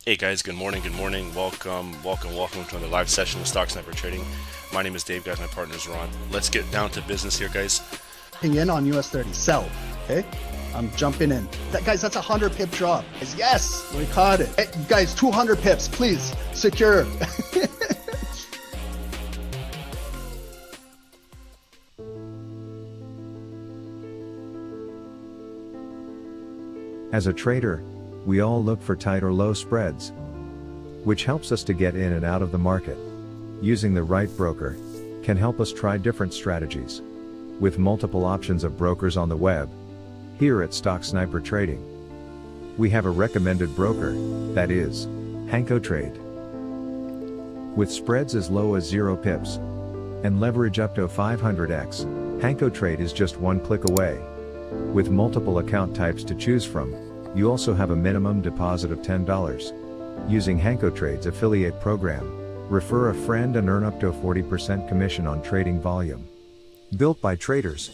Hey guys, good morning, good morning. Welcome to another live session of Stock Sniper Trading. My name is Dave, guys. My partner is Ron. Let's get down to business here, guys. In on US 30, sell. Okay, I'm jumping in. Guys, that's a 100 pip drop. Yes, we caught it. Hey, guys, 200 pips, please. Secure. As a trader, we all look for tight or low spreads, which helps us to get in and out of the market. Using the right broker can help us try different strategies. With multiple options of brokers on the web, here at Stock Sniper Trading, we have a recommended broker, that is, HankoTrade. With spreads as low as 0 pips and leverage up to 500x, HankoTrade is just one click away. With multiple account types to choose from, you also have a minimum deposit of $10. Using HankoTrade's affiliate program, refer a friend and earn up to a 40% commission on trading volume. Built by traders,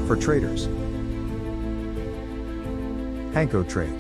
for traders. HankoTrade.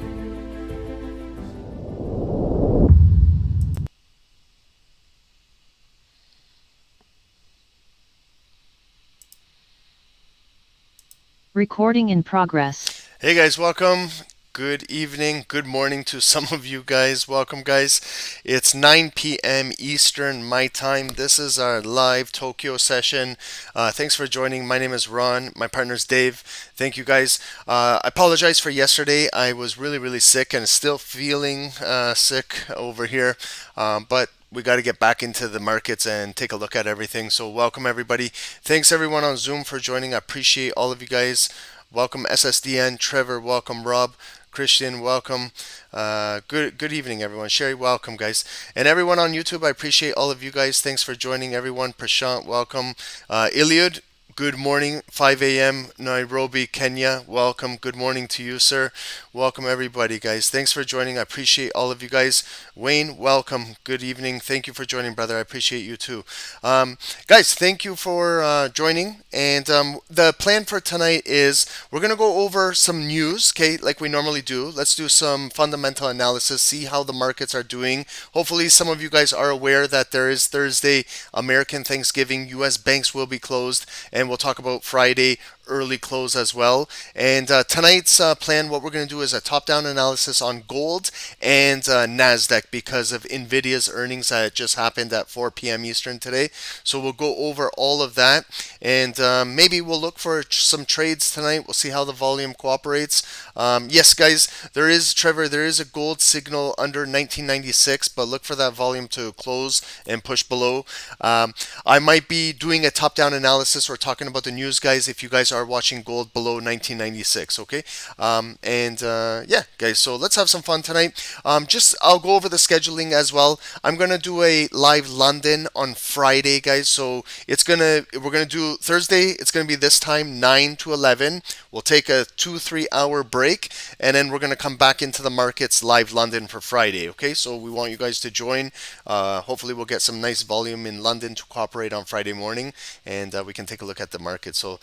Recording in progress. Hey guys, welcome. Good evening, good morning to some of you guys. Welcome, guys. It's 9 p.m. Eastern, my time. This is our live Tokyo session. Thanks for joining. My name is Ron. My partner's Dave. Thank you, guys. I apologize for yesterday. I was really sick and still feeling sick over here. But we got to get back into the markets and take a look at everything. So welcome, everybody. Thanks, everyone on Zoom for joining. I appreciate all of you guys. Welcome, SSDN. Trevor, welcome. Rob, Christian, welcome. Good evening, everyone. Sherry, welcome, guys. And everyone on YouTube, I appreciate all of you guys. Thanks for joining, everyone. Prashant, welcome. Iliud, good morning. 5 a.m. Nairobi, Kenya. Welcome. Good morning to you, sir. Welcome, everybody, guys. Thanks for joining. I appreciate all of you guys. Wayne, welcome. Good evening. Thank you for joining, brother. I appreciate you too. Guys, thank you for joining. And the plan for tonight is we're going to go over some news, okay, like we normally do. Let's do some fundamental analysis, see how the markets are doing. Hopefully, some of you guys are aware that there is Thursday, American Thanksgiving, U.S. banks will be closed, and we'll talk about Friday early close as well. And tonight's plan, what we're going to do is a top-down analysis on gold and Nasdaq because of Nvidia's earnings that just happened at 4 p.m. Eastern today. So we'll go over all of that, and maybe we'll look for some trades tonight. We'll see how the volume cooperates. Yes, guys, there is a gold signal under 1996, but look for that volume to close and push below. I might be doing a top-down analysis or talking about the news, guys, if you guys are watching gold below 1996, okay? Yeah, guys, so let's have some fun tonight. I'll go over the scheduling as well. I'm gonna do a live London on Friday, guys. So we're gonna do Thursday. It's gonna be this time 9 to 11. We'll take a 2-3 hour break, and then we're gonna come back into the markets live London for Friday. Okay, so we want you guys to join. Hopefully, we'll get some nice volume in London to cooperate on Friday morning, and we can take a look at the market. So,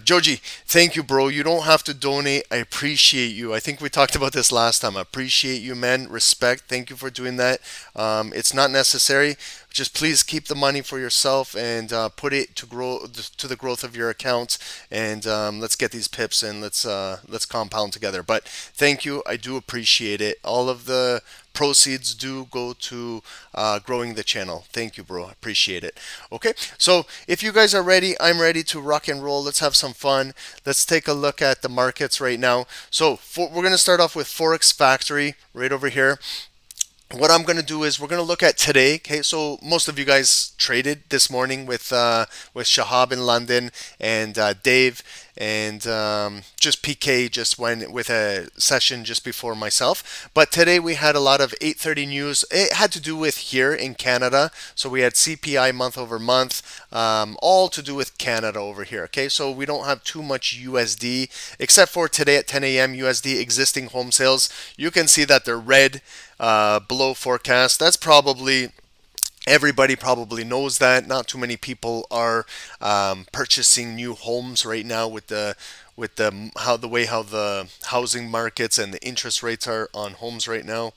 Joji, thank you, bro. You don't have to donate. I appreciate you. I think we talked about this last time. I appreciate you, man. Respect. Thank you for doing that. It's not necessary. Just please keep the money for yourself and put it to the growth of your accounts. And let's get these pips and let's compound together. But thank you. I do appreciate it. All of the proceeds do go to growing the channel. Thank you, bro. Appreciate it. Okay, so if you guys are ready, I'm ready to rock and roll. Let's have some fun. Let's take a look at the markets right now. So we're going to start off with Forex Factory right over here. What I'm going to do is we're going to look at today. Okay, so most of you guys traded this morning with Shahab in London and Dave, and just PK just went with a session just before myself. But today we had a lot of 8:30 news. It had to do with here in Canada. So we had CPI month over month, all to do with Canada over here. Okay, so we don't have too much USD except for today at 10 a.m. USD existing home sales. You can see that they're red. Below forecast. That's probably everybody probably knows that. Not too many people are purchasing new homes right now with the how the housing markets and the interest rates are on homes right now.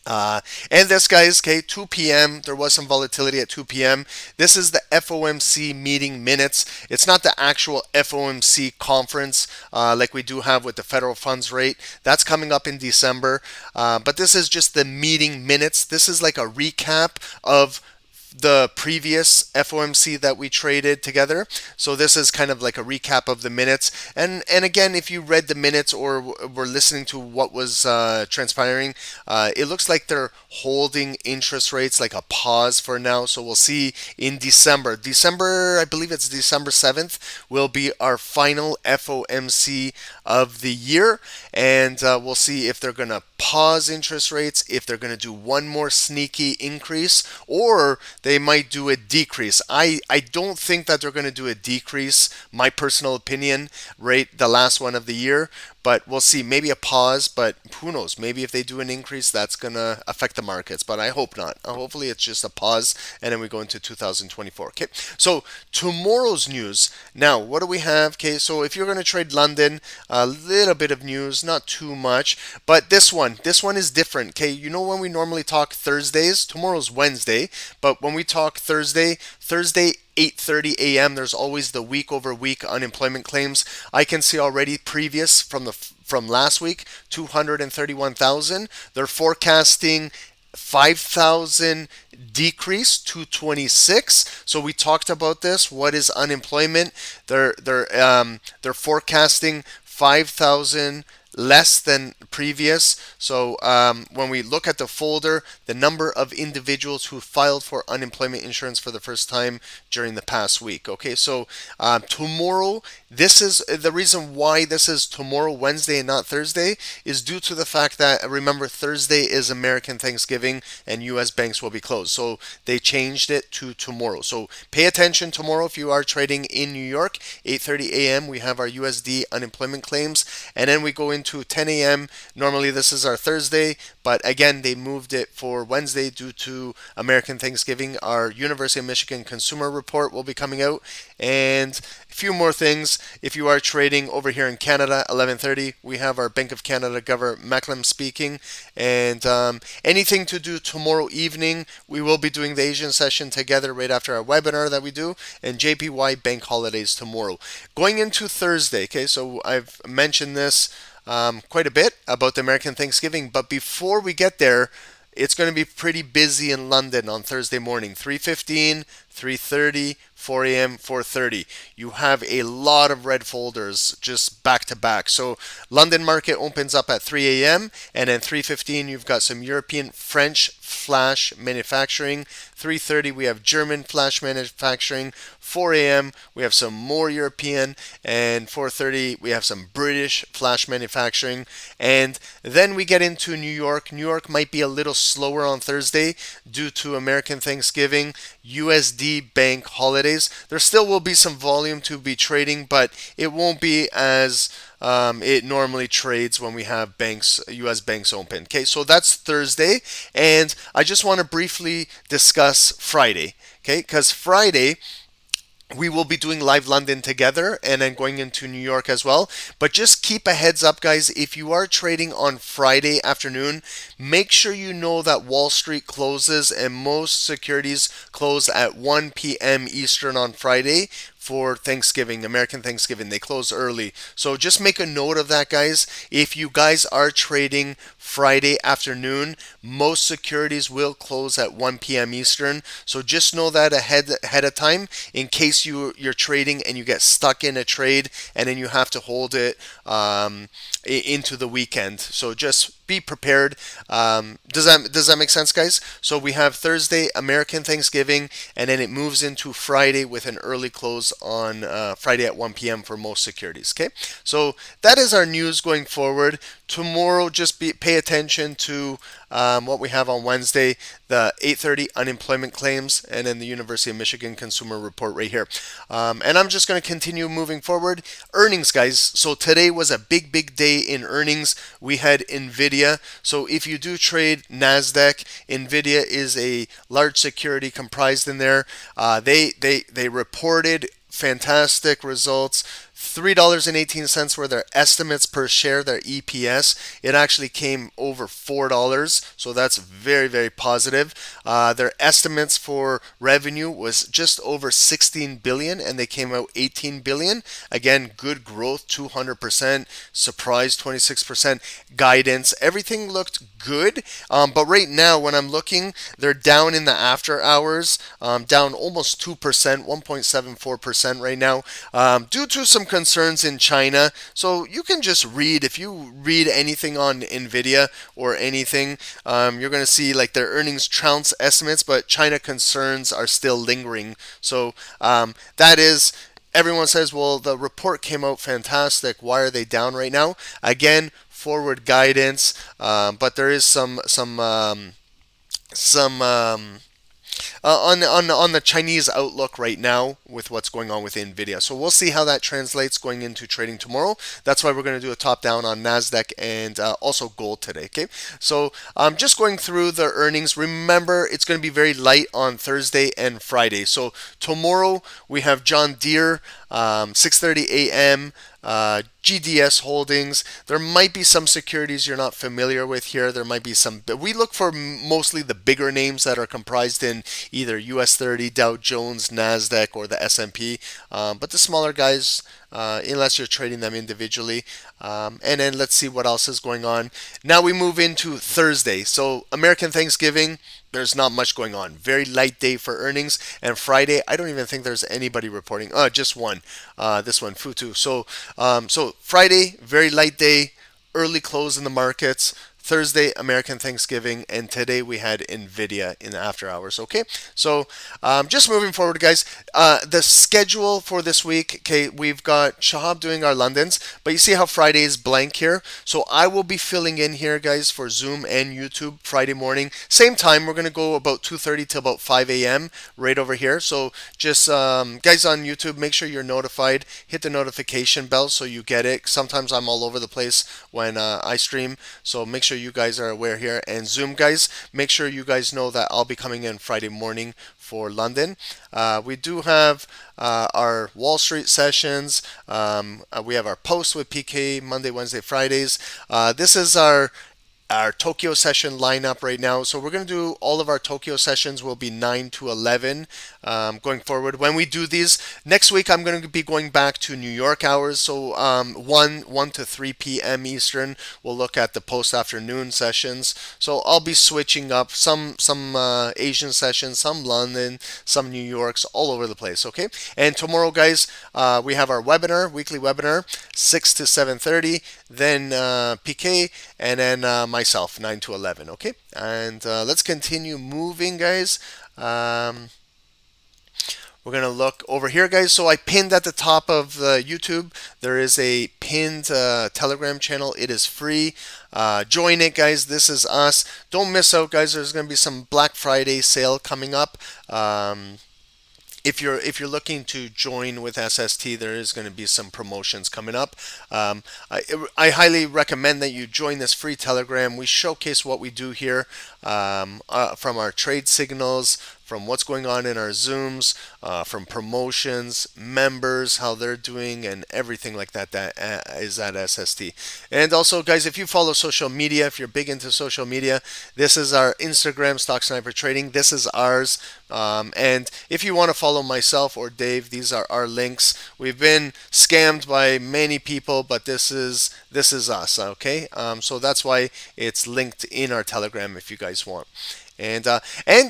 And this, guys, okay, 2 p.m. There was some volatility at 2 p.m. This is the FOMC meeting minutes. It's not the actual FOMC conference like we do have with the federal funds rate. That's coming up in December. But this is just the meeting minutes. This is like a recap of the previous FOMC that we traded together. So this is kind of like a recap of the minutes. And again, if you read the minutes or were listening to what was transpiring, it looks like they're holding interest rates like a pause for now. So we'll see in December. December, I believe it's December 7th, will be our final FOMC of the year. And we'll see if they're going to pause interest rates, if they're going to do one more sneaky increase, or they might do a decrease. I don't think that they're going to do a decrease, my personal opinion, rate the last one of the year. But we'll see. Maybe a pause, but who knows? Maybe if they do an increase, that's going to affect the markets. But I hope not. Hopefully it's just a pause, and then we go into 2024. Okay, so tomorrow's news. Now, what do we have? Okay, so if you're going to trade London, a little bit of news, not too much. But this one is different. Okay, you know when we normally talk Thursdays? Tomorrow's Wednesday. But when we talk Thursday 8:30 a.m. there's always the week over week unemployment claims. I can see already previous from last week 231,000. They're forecasting 5,000 decrease to 26. So we talked about this. What is unemployment? They're forecasting 5,000 less than previous. So when we look at the folder, the number of individuals who filed for unemployment insurance for the first time during the past week. Okay, so tomorrow, this is the reason why this is tomorrow, Wednesday, and not Thursday, is due to the fact that, remember, Thursday is American Thanksgiving and U.S. banks will be closed. So they changed it to tomorrow. So pay attention tomorrow if you are trading in New York. 8:30 a.m. we have our USD unemployment claims, and then we go into 10 a.m. Normally this is our Thursday, but again they moved it for Wednesday due to American Thanksgiving. Our University of Michigan consumer report will be coming out, and a few more things. If you are trading over here in Canada, 11:30 we have our Bank of Canada Governor Macklem speaking, and anything to do tomorrow evening, we will be doing the Asian session together right after our webinar that we do, and JPY bank holidays tomorrow. Going into Thursday, okay, so I've mentioned this quite a bit about the American Thanksgiving, but before we get there, it's going to be pretty busy in London on Thursday morning. 3:15, 3:30, 4 a.m., 4:30. You have a lot of red folders just back to back. So London market opens up at 3 a.m. and then 3:15 you've got some European French flash manufacturing. 3:30 we have German flash manufacturing. 4 a.m. we have some more European, and 4:30 we have some British flash manufacturing. And then we get into New York. New York might be a little slower on Thursday due to American Thanksgiving, USD bank holidays. There still will be some volume to be trading, but it won't be as it normally trades when we have banks, U.S. banks open. Okay, so that's Thursday, and I just want to briefly discuss Friday. Okay, because Friday we will be doing live London together and then going into New York as well. But just keep a heads up, guys. If you are trading on Friday afternoon, make sure you know that Wall Street closes and most securities close at 1 p.m. Eastern on Friday for Thanksgiving, American Thanksgiving. They close early. So just make a note of that, guys. If you guys are trading Friday afternoon, most securities will close at 1 p.m. Eastern. So just know that ahead of time in case you're trading and you get stuck in a trade and then you have to hold it into the weekend. So just be prepared. Does that make sense, guys? So we have Thursday, American Thanksgiving, and then it moves into Friday with an early close on Friday at 1 p.m. for most securities. Okay, so that is our news going forward. Tomorrow, just pay attention to what we have on Wednesday, the 8:30 unemployment claims, and then the University of Michigan consumer report right here. And I'm just going to continue moving forward. Earnings, guys. So today was a big day in earnings. We had Nvidia. So if you do trade Nasdaq, Nvidia is a large security comprised in there. They reported fantastic results. $3.18 were their estimates per share, their EPS. It actually came over $4, so that's very, very positive. Their estimates for revenue was just over 16 billion, and they came out 18 billion. Again, good growth, 200%, surprise, 26%, guidance. Everything looked good, but right now when I'm looking, they're down in the after hours, down almost 2%, 1.74% right now, due to some concerns in China. So you can just read, if you read anything on Nvidia or anything, you're going to see like their earnings trounce estimates, but China concerns are still lingering. So that is, everyone says, well, the report came out fantastic. Why are they down right now? Again, forward guidance, but there is some on the Chinese outlook right now with what's going on with Nvidia. So we'll see how that translates going into trading tomorrow. That's why we're going to do a top down on Nasdaq and also gold today. Okay, so just going through the earnings. Remember, it's going to be very light on Thursday and Friday. So tomorrow we have John Deere, 6:30 a.m. GDS Holdings. There might be some securities you're not familiar with here. There might be some, but we look for mostly the bigger names that are comprised in either US 30, Dow Jones, Nasdaq, or the S&P. But the smaller guys, unless you're trading them individually. And then let's see what else is going on. Now we move into Thursday. So American Thanksgiving, there's not much going on. Very light day for earnings. And Friday, I don't even think there's anybody reporting. Just one. This one, Futu. So Friday, very light day, early close in the markets. Thursday, American Thanksgiving, and today we had Nvidia in the after hours. Okay, so just moving forward, guys. The schedule for this week. Okay, we've got Shahab doing our Londons, but you see how Friday is blank here. So I will be filling in here, guys, for Zoom and YouTube Friday morning. Same time. We're gonna go about 2:30 till about 5 a.m. right over here. So just guys on YouTube, make sure you're notified. Hit the notification bell so you get it. Sometimes I'm all over the place when I stream, so make sure you guys are aware here. And Zoom guys, make sure you guys know that I'll be coming in Friday morning for London. We do have our Wall Street sessions. We have our post with PK Monday, Wednesday, Fridays. This is our Tokyo session lineup right now. So we're going to do all of our Tokyo sessions will be 9 to 11 going forward. When we do these next week, I'm going to be going back to New York hours. So 1 to 3 p.m. Eastern. We'll look at the post afternoon sessions. So I'll be switching up some Asian sessions, some London, some New Yorks, all over the place. Okay. And tomorrow, guys, we have our webinar, weekly webinar, 6 to 7:30. Then PK, and then myself, 9 to 11. Okay, and let's continue moving, guys. We're gonna look over here, guys. So I pinned at the top of YouTube. There is a pinned Telegram channel. It is free. Join it, guys. This is us. Don't miss out, guys. There's gonna be some Black Friday sale coming up. If you're looking to join with SST, there is going to be some promotions coming up. I highly recommend that you join this free Telegram. We showcase what we do here, from our trade signals, from what's going on in our Zooms, from promotions, members, how they're doing, and everything like that. That is at SST. And also, guys, if you follow social media, if you're big into social media, this is our Instagram, Stock Sniper Trading. This is ours. And if you want to follow myself or Dave, these are our links. We've been scammed by many people, but this is us. Okay, so that's why it's linked in our Telegram if you guys want. And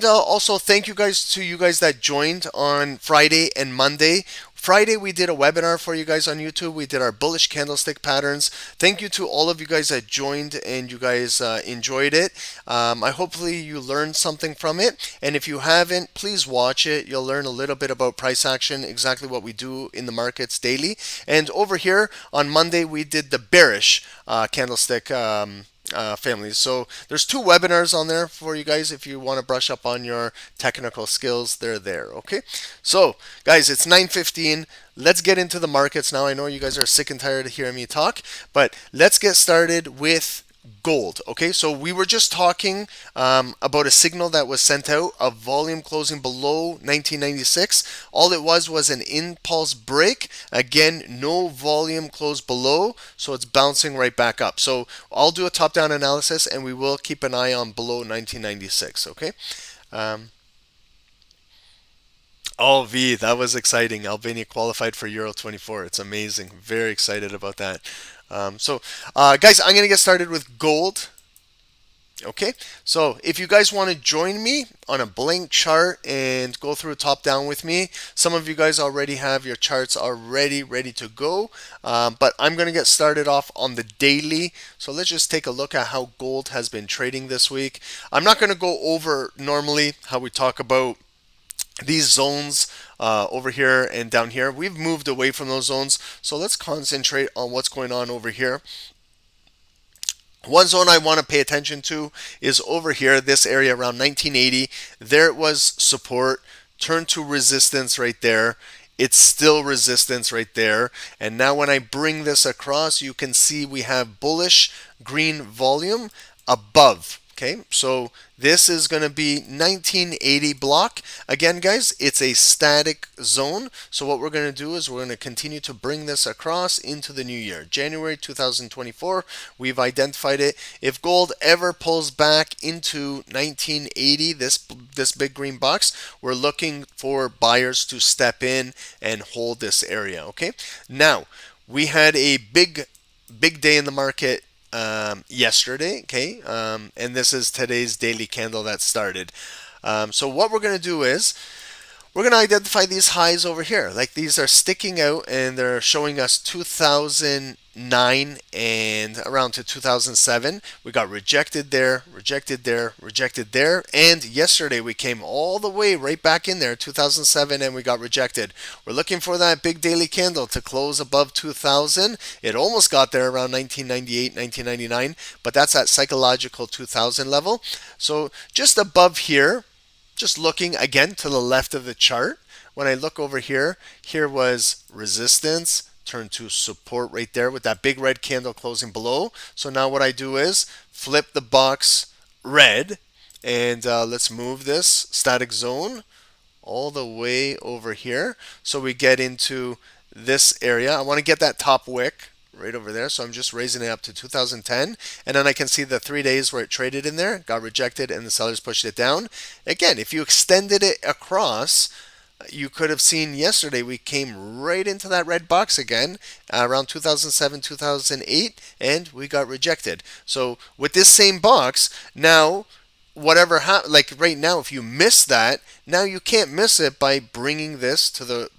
also thank you guys to you guys that joined on Friday and Monday. Friday we did a webinar for you guys on YouTube. We did our bullish candlestick patterns. Thank you to all of you guys that joined and you guys enjoyed it. I hopefully you learned something from it. And if you haven't, please watch it. You'll learn a little bit about price action, exactly what we do in the markets daily. And over here on Monday we did the bearish candlestick families. So there's 2 webinars on there for you guys if you want to brush up on your technical skills. They're there. Okay, so guys, it's 9:15. Let's get into the markets now. I know you guys are sick and tired of hearing me talk, but let's get started with gold. Okay, so we were just talking about a signal that was sent out, a volume closing below 1996. All it was an impulse break. Again, no volume closed below, so it's bouncing right back up. So I'll do a top-down analysis, and we will keep an eye on below 1996. Okay. Oh, V, that was exciting. Albania qualified for Euro 24. It's amazing. Very excited about that. Guys, I'm going to get started with gold. Okay, so if you guys want to join me on a blank chart and go through top down with me, some of you guys already have your charts already ready to go, but I'm going to get started off on the daily. So let's just take a look at how gold has been trading this week. I'm not going to go over normally how we talk about these zones over here and down here. We've moved away from those zones, so let's concentrate on what's going on over here. One zone I want to pay attention to is over here, this area around 1980. There it was support, turned to resistance right there. It's still resistance right there. And now when I bring this across, you can see we have bullish green volume above. Okay, so this is going to be 1980 block. Again, guys, it's a static zone. So what we're going to do is we're going to continue to bring this across into the new year. January 2024, we've identified it. If gold ever pulls back into 1980, this big green box, we're looking for buyers to step in and hold this area. Okay, now we had a big day in the market yesterday, okay, and this is today's daily candle that started. So what we're going to do is we're going to identify these highs over here. Like, these are sticking out and they're showing us 2009 and around to 2007. We got rejected there, rejected there, rejected there, and yesterday we came all the way right back in there, 2007, and we got rejected. We're looking for that big daily candle to close above 2000. It almost got there around 1998, 1999, but that's that psychological 2000 level. So just above here, just looking again to the left of the chart, when I look over here, here was resistance, turned to support right there with that big red candle closing below. So now what I do is flip the box red, and let's move this static zone all the way over here. So we get into this area. I want to get that top wick right over there, so I'm just raising it up to 2010, and then I can see the 3 days where it traded in there, got rejected, and the sellers pushed it down. Again, if you extended it across, you could have seen yesterday we came right into that red box again around 2007, 2008, and we got rejected. So with this same box, now whatever like right now, if you miss that, now you can't miss it by bringing this to the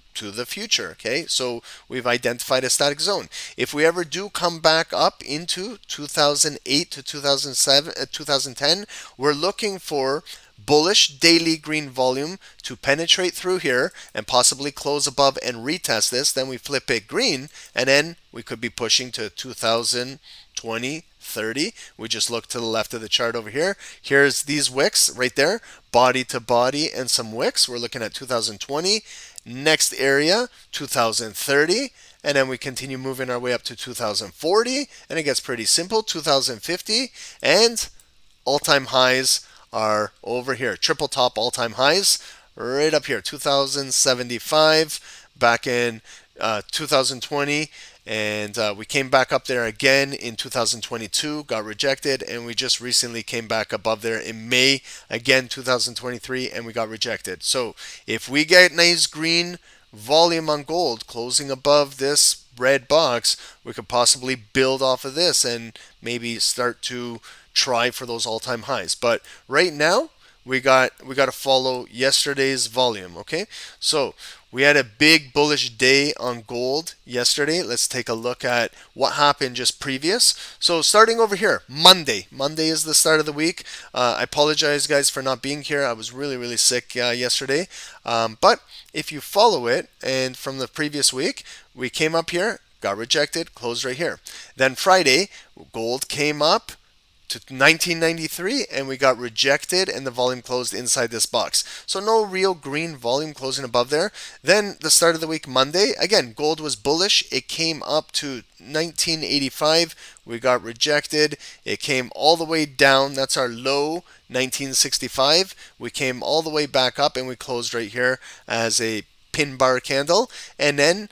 future. Okay, so we've identified a static zone. If we ever do come back up into 2008 to 2007, 2010, we're looking for bullish daily green volume to penetrate through here and possibly close above and retest this. Then we flip it green, and then we could be pushing to 2020, 30. We just look to the left of the chart over here. Here's these wicks right there, body to body and some wicks. We're looking at 2020. Next area, 2030, and then we continue moving our way up to 2040, and it gets pretty simple, 2050, and all-time highs are over here. Triple top all-time highs right up here, 2075 back in 2020, and we came back up there again in 2022, got rejected, and we just recently came back above there in May, again 2023, and we got rejected. So if we get nice green volume on gold closing above this red box, we could possibly build off of this and maybe start to try for those all-time highs. But right now, we got to follow yesterday's volume. Okay, so we had a big bullish day on gold yesterday. Let's take a look at what happened just previous. So starting over here, Monday is the start of the week. I apologize, guys, for not being here. I was really sick yesterday, but if you follow it, and from the previous week, we came up here, got rejected, closed right here. Then Friday, gold came up, to 1993, and we got rejected, and the volume closed inside this box. So no real green volume closing above there. Then the start of the week, Monday, again, gold was bullish. It came up to 1985. We got rejected. It came all the way down. That's our low, 1965. We came all the way back up, and we closed right here as a pin bar candle. And then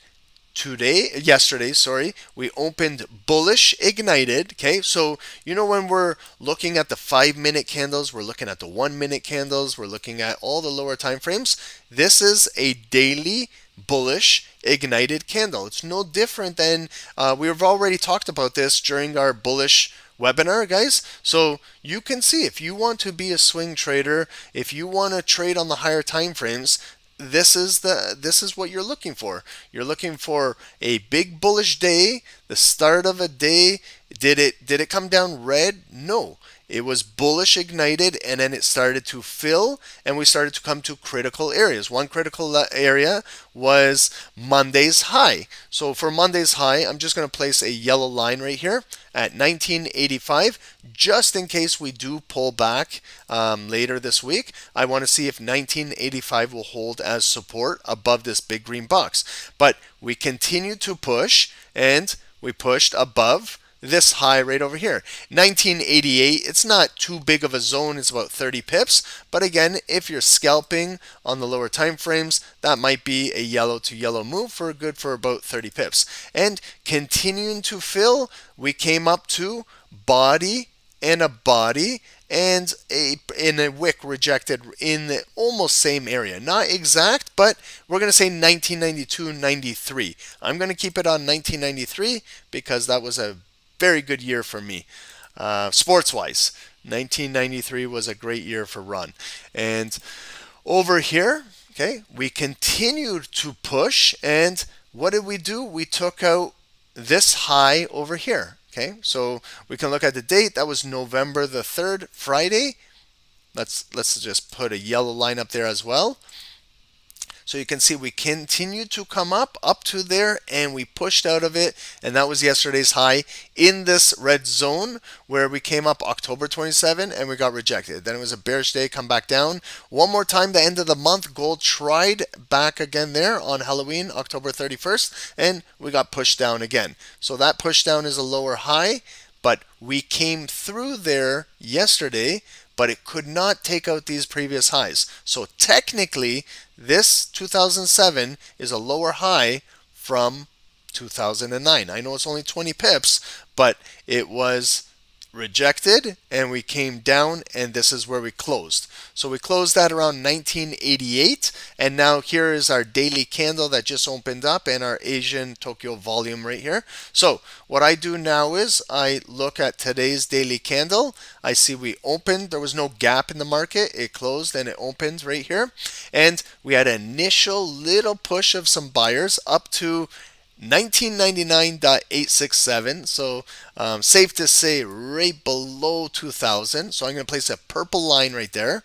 yesterday, we opened bullish ignited. Okay, so when we're looking at the 5-minute candles, we're looking at the 1-minute candles, we're looking at all the lower time frames. This is a daily bullish ignited candle. It's no different than we've already talked about this during our bullish webinar, guys. So you can see, if you want to be a swing trader, if you want to trade on the higher time frames, this is what you're looking for. You're looking for a big bullish day, the start of a day. Did it come down red? No. It was bullish ignited, and then it started to fill, and we started to come to critical areas. One critical area was Monday's high. So for Monday's high, I'm just going to place a yellow line right here at 1985, just in case we do pull back later this week. I want to see if 1985 will hold as support above this big green box. But we continued to push, and we pushed above this high right over here. 1988, it's not too big of a zone, it's about 30 pips. But again, if you're scalping on the lower time frames, that might be a yellow to yellow move for about 30 pips. And continuing to fill, we came up to body and a body and in a wick rejected in the almost same area. Not exact, but we're going to say 1992-93. I'm going to keep it on 1993 because that was a very good year for me. Sports-wise, 1993 was a great year for run. And over here, okay, we continued to push, and what did we do? We took out this high over here. Okay, so we can look at the date. That was November the 3rd, Friday. Let's just put a yellow line up there as well. So you can see we continued to come up to there, and we pushed out of it, and that was yesterday's high in this red zone where we came up October 27 and we got rejected. Then it was a bearish day, come back down. One more time, the end of the month, gold tried back again there on Halloween, October 31st, and we got pushed down again. So that push down is a lower high, but we came through there yesterday, but it could not take out these previous highs. So technically, this 2007 is a lower high from 2009. I know it's only 20 pips, but it was rejected, and we came down, and this is where we closed. So we closed at around 1988, and now here is our daily candle that just opened up, and our Asian Tokyo volume right here. So what I do now is I look at today's daily candle. I see we opened, there was no gap in the market, it closed and it opened right here, and we had an initial little push of some buyers up to 1999.867, so safe to say right below 2000. So I'm going to place a purple line right there,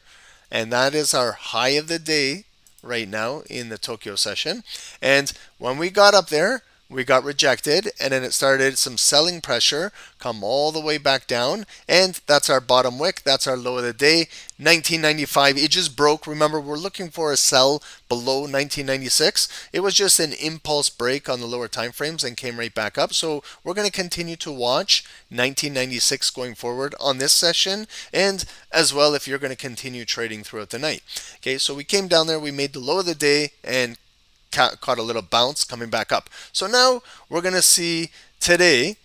and that is our high of the day right now in the Tokyo session. And when we got up there, we got rejected, and then it started some selling pressure come all the way back down, and that's our bottom wick. That's our low of the day, 1995. It just broke. Remember, we're looking for a sell below 1996. It was just an impulse break on the lower time frames and came right back up. So we're going to continue to watch 1996 going forward on this session, and as well if you're going to continue trading throughout the night. Okay, so we came down there, we made the low of the day, and caught a little bounce coming back up. So now we're going to see today,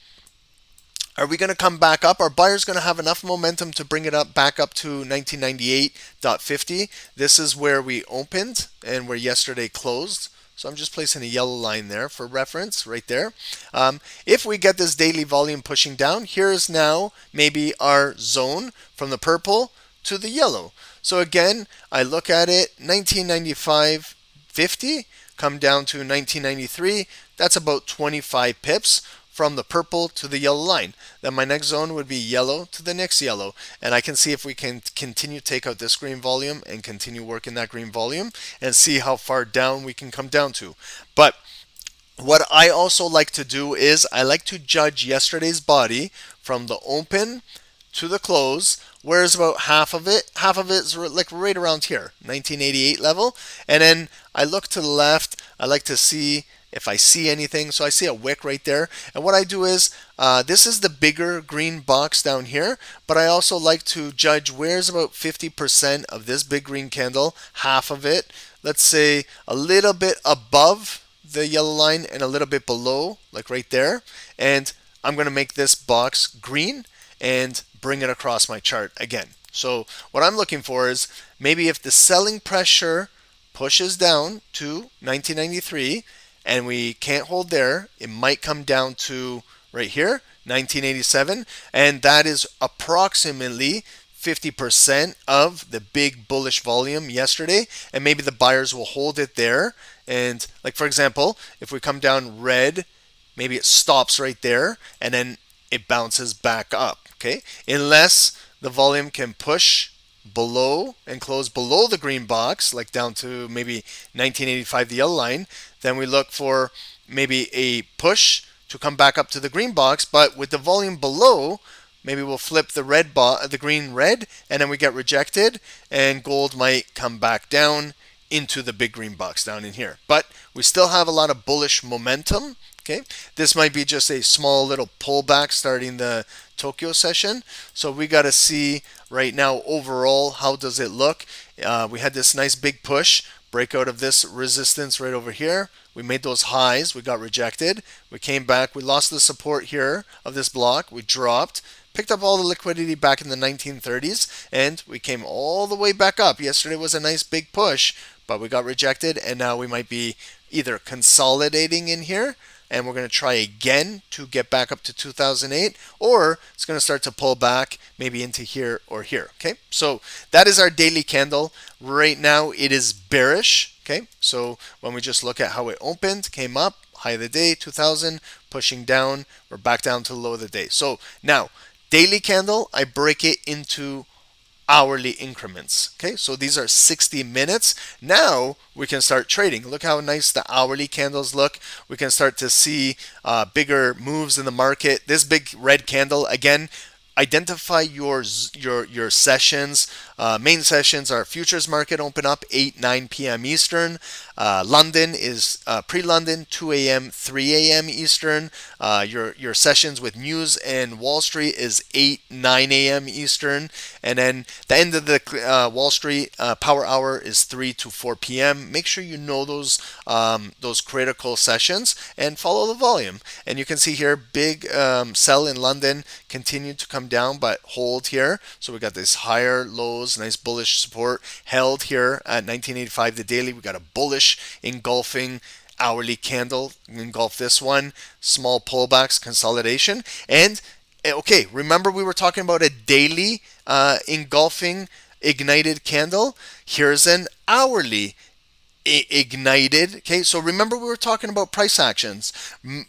are we going to come back up? Are buyers going to have enough momentum to bring it up back up to 1998.50? This is where we opened and where yesterday closed. So I'm just placing a yellow line there for reference right there. If we get this daily volume pushing down, here's now maybe our zone from the purple to the yellow. So again, I look at it, 1995.50. Come down to 1993, that's about 25 pips from the purple to the yellow line. Then my next zone would be yellow to the next yellow, and I can see if we can continue to take out this green volume and continue working that green volume and see how far down we can come down to. But what I also like to do is I like to judge yesterday's body from the open to the close. Where's about half of it? Half of it is like right around here, 1988 level. And then I look to the left. I like to see if I see anything. So I see a wick right there. And what I do is, this is the bigger green box down here, but I also like to judge where's about 50% of this big green candle, half of it, let's say a little bit above the yellow line and a little bit below, like right there. And I'm going to make this box green and bring it across my chart again. So what I'm looking for is maybe if the selling pressure pushes down to 1993 and we can't hold there, it might come down to right here, 1987, and that is approximately 50% of the big bullish volume yesterday, and maybe the buyers will hold it there. And like for example, if we come down red, maybe it stops right there and then it bounces back up, okay? Unless the volume can push below and close below the green box, like down to maybe 1985, the yellow line, then we look for maybe a push to come back up to the green box, but with the volume below, maybe we'll flip the the green red, and then we get rejected, and gold might come back down into the big green box down in here. But we still have a lot of bullish momentum. Okay, this might be just a small little pullback starting the Tokyo session. So we got to see right now overall, how does it look? We had this nice big push, breakout of this resistance right over here. We made those highs, we got rejected. We came back, we lost the support here of this block, we dropped, picked up all the liquidity back in the 1930s, and we came all the way back up. Yesterday was a nice big push, but we got rejected, and now we might be either consolidating in here, and we're going to try again to get back up to 2008, or it's going to start to pull back maybe into here or here. Okay, so that is our daily candle. Right now it is bearish. Okay, so when we just look at how it opened, came up, high of the day, 2000, pushing down, we're back down to the low of the day. So now, daily candle, I break it into hourly increments. Okay, so these are 60 minutes. Now we can start trading. Look how nice the hourly candles look. We can start to see bigger moves in the market. This big red candle, again, identify your sessions. Main sessions are futures market open up 8-9 p.m. Eastern. London is pre-London 2 a.m. 3 a.m. Eastern. Your sessions with news and Wall Street is 8-9 a.m. Eastern, and then the end of the Wall Street power hour is 3 to 4 p.m. Make sure you know those critical sessions and follow the volume. And you can see here big sell in London continued to come down but hold here. So we got this higher lows, nice bullish support held here at 1985 the daily. We got a bullish engulfing hourly candle, engulf this one, small pullbacks, consolidation. And okay, remember we were talking about a daily engulfing ignited candle. Here's an hourly ignited. Okay, so remember we were talking about price actions.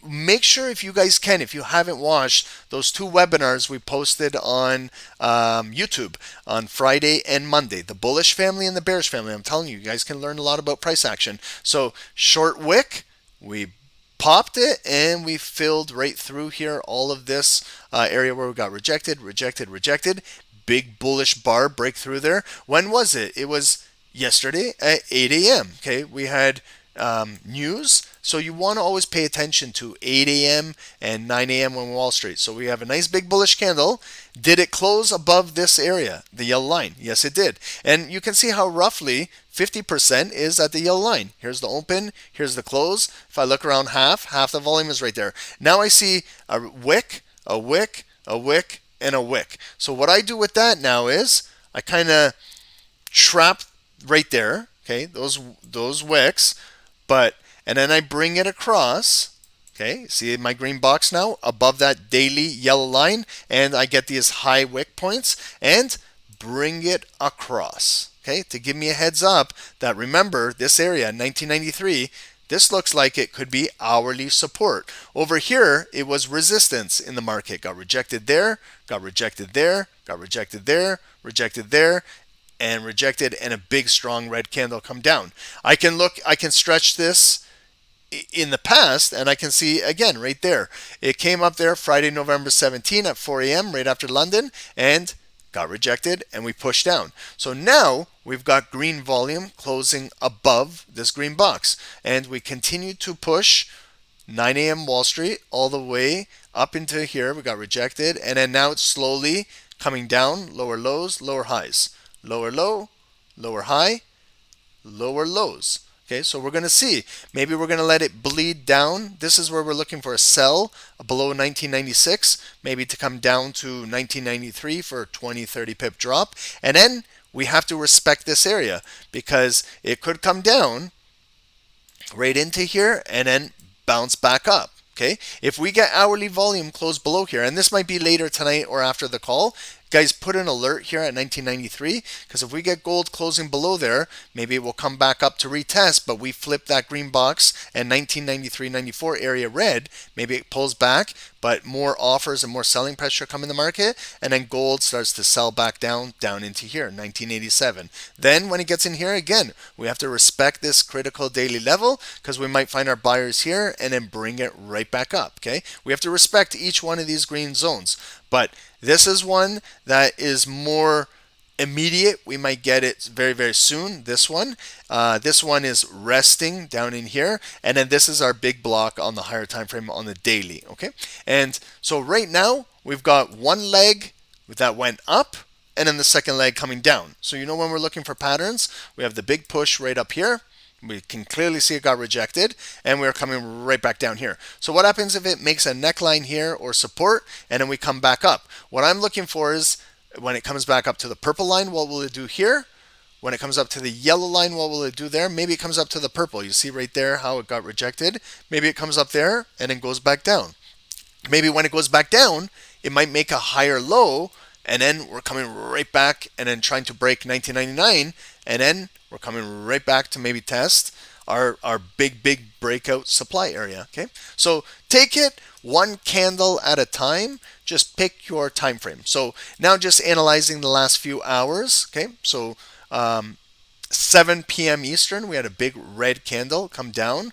Make sure, if you guys can, if you haven't watched those two webinars we posted on YouTube on Friday and Monday, the bullish family and the bearish family, I'm telling you, you guys can learn a lot about price action. So short wick, we popped it and we filled right through here all of this area where we got rejected, big bullish bar breakthrough there. When was it? It was yesterday at 8 a.m. Okay, we had news, so you want to always pay attention to 8 a.m. and 9 a.m. on Wall Street. So we have a nice big bullish candle. Did it close above this area, the yellow line? Yes, it did. And you can see how roughly 50% is at the yellow line. Here's the open, here's the close. If I look around half the volume is right there. Now I see a wick, a wick, a wick, and a wick. So what I do with that now is I kind of trap right there, okay, those wicks, and then I bring it across, okay, see my green box now above that daily yellow line, and I get these high wick points and bring it across, okay, to give me a heads up that, remember, this area 1993, this looks like it could be hourly support. Over here it was resistance in the market, got rejected there, got rejected there, got rejected there, rejected there, and rejected, and a big strong red candle come down. I can stretch this in the past, and I can see again right there, it came up there Friday, November 17 at 4 a.m. right after London and got rejected, and we pushed down. So now we've got green volume closing above this green box, and we continue to push 9 a.m. Wall Street all the way up into here. We got rejected, and then now it's slowly coming down, lower lows, lower highs, lower low, lower high, lower lows. Okay, so we're going to see. Maybe we're going to let it bleed down. This is where we're looking for a sell below 1996, maybe to come down to 1993 for a 20, 30 pip drop. And then we have to respect this area because it could come down right into here and then bounce back up. Okay, if we get hourly volume close below here, and this might be later tonight or after the call, guys, put an alert here at 1993, because if we get gold closing below there, maybe it will come back up to retest, but we flip that green box and 1993-94 area red, maybe it pulls back, but more offers and more selling pressure come in the market, and then gold starts to sell back down into here, 1987. Then when it gets in here again, we have to respect this critical daily level, because we might find our buyers here and then bring it right back up. Okay, we have to respect each one of these green zones, but this is one that is more immediate. We might get it very, very soon. This one is resting down in here, and then this is our big block on the higher time frame on the daily. Okay, and so right now we've got one leg that went up, and then the second leg coming down. So you know, when we're looking for patterns, we have the big push right up here. We can clearly see it got rejected, and we're coming right back down here. So what happens if it makes a neckline here or support, and then we come back up? What I'm looking for is when it comes back up to the purple line, what will it do here? When it comes up to the yellow line, what will it do there? Maybe it comes up to the purple. You see right there how it got rejected. Maybe it comes up there and then goes back down. Maybe when it goes back down, it might make a higher low, and then we're coming right back and then trying to break 1999, and then we're coming right back to maybe test our big breakout supply area. Okay, so take it one candle at a time. Just pick your time frame. So now just analyzing the last few hours. Okay, so 7 p.m. Eastern, we had a big red candle come down,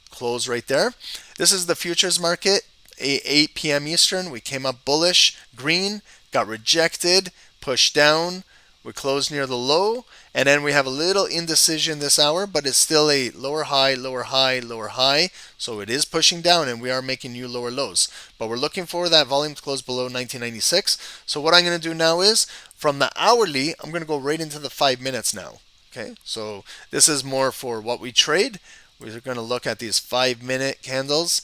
close right there. This is the futures market. 8 p.m. Eastern, we came up bullish, green, got rejected, pushed down, we closed near the low, and then we have a little indecision this hour, but it's still a lower high, lower high, lower high, so it is pushing down, and we are making new lower lows. But we're looking for that volume to close below 1996. So what I'm going to do now is, from the hourly, I'm going to go right into the 5 minutes now. Okay, so this is more for what we trade. We're going to look at these 5-minute candles.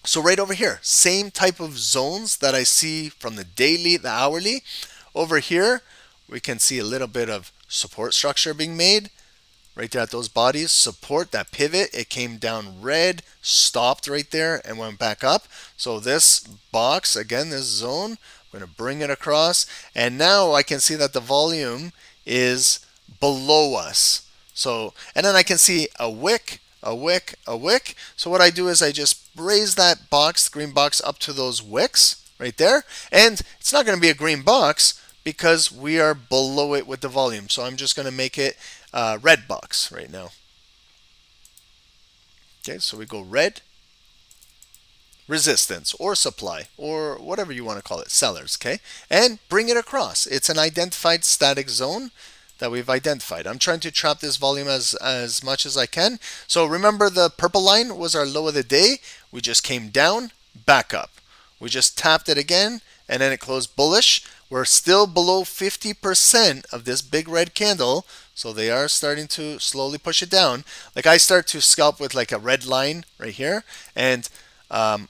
So right over here, same type of zones that I see from the daily, the hourly. Over here, we can see a little bit of support structure being made. Right there at those bodies, support, that pivot, it came down red, stopped right there, and went back up. So this box, again, this zone, I'm going to bring it across. And now I can see that the volume is below us. So, and then I can see a wick, a wick, a wick. So what I do is I just raise that box, green box, up to those wicks right there. And it's not going to be a green box because we are below it with the volume. So I'm just going to make it red box right now. Okay, so we go red, resistance or supply or whatever you want to call it, sellers, okay? And bring it across. It's an identified static zone that we've identified. I'm trying to trap this volume as much as I can. So remember, the purple line was our low of the day. We just came down, back up. We just tapped it again, and then it closed bullish. We're still below 50% of this big red candle, so they are starting to slowly push it down. Like, I start to scalp with like a red line right here, and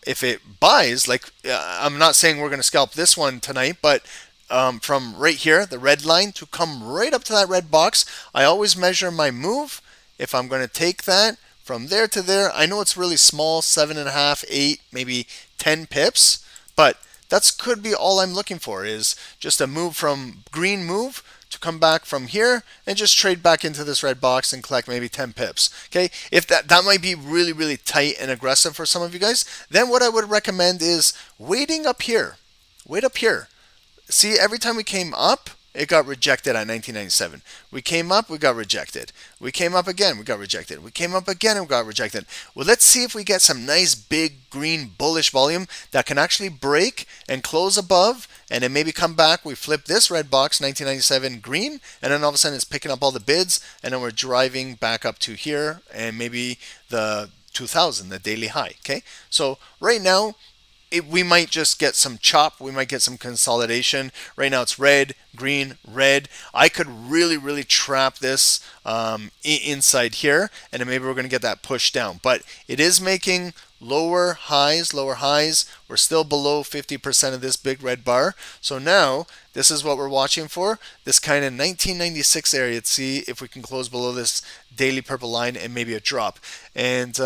if it buys, like, I'm not saying we're going to scalp this one tonight, but from right here, the red line, to come right up to that red box, I always measure my move. If I'm going to take that from there to there, I know it's really small, 7.5, 8, maybe 10 pips, but that's could be all I'm looking for, is just a move from green move to come back from here and just trade back into this red box and collect maybe 10 pips. Okay, if that might be really, really tight and aggressive for some of you guys, then what I would recommend is waiting up here. Wait up here. See, every time we came up, it got rejected at 1997. We came up, we got rejected. We came up again, we got rejected. We came up again and got rejected. Well, let's see if we get some nice big green bullish volume that can actually break and close above and then maybe come back. We flip this red box, 1997 green, and then all of a sudden it's picking up all the bids, and then we're driving back up to here and maybe the 2000, the daily high. Okay, so right now we might just get some chop. We might get some consolidation. Right now it's red, green, red. I could really trap this inside here, and then maybe we're going to get that push down. But it is making lower highs, lower highs. We're still below 50% of this big red bar. So now this is what we're watching for, this kind of 1996 area, to see if we can close below this daily purple line and maybe a drop. And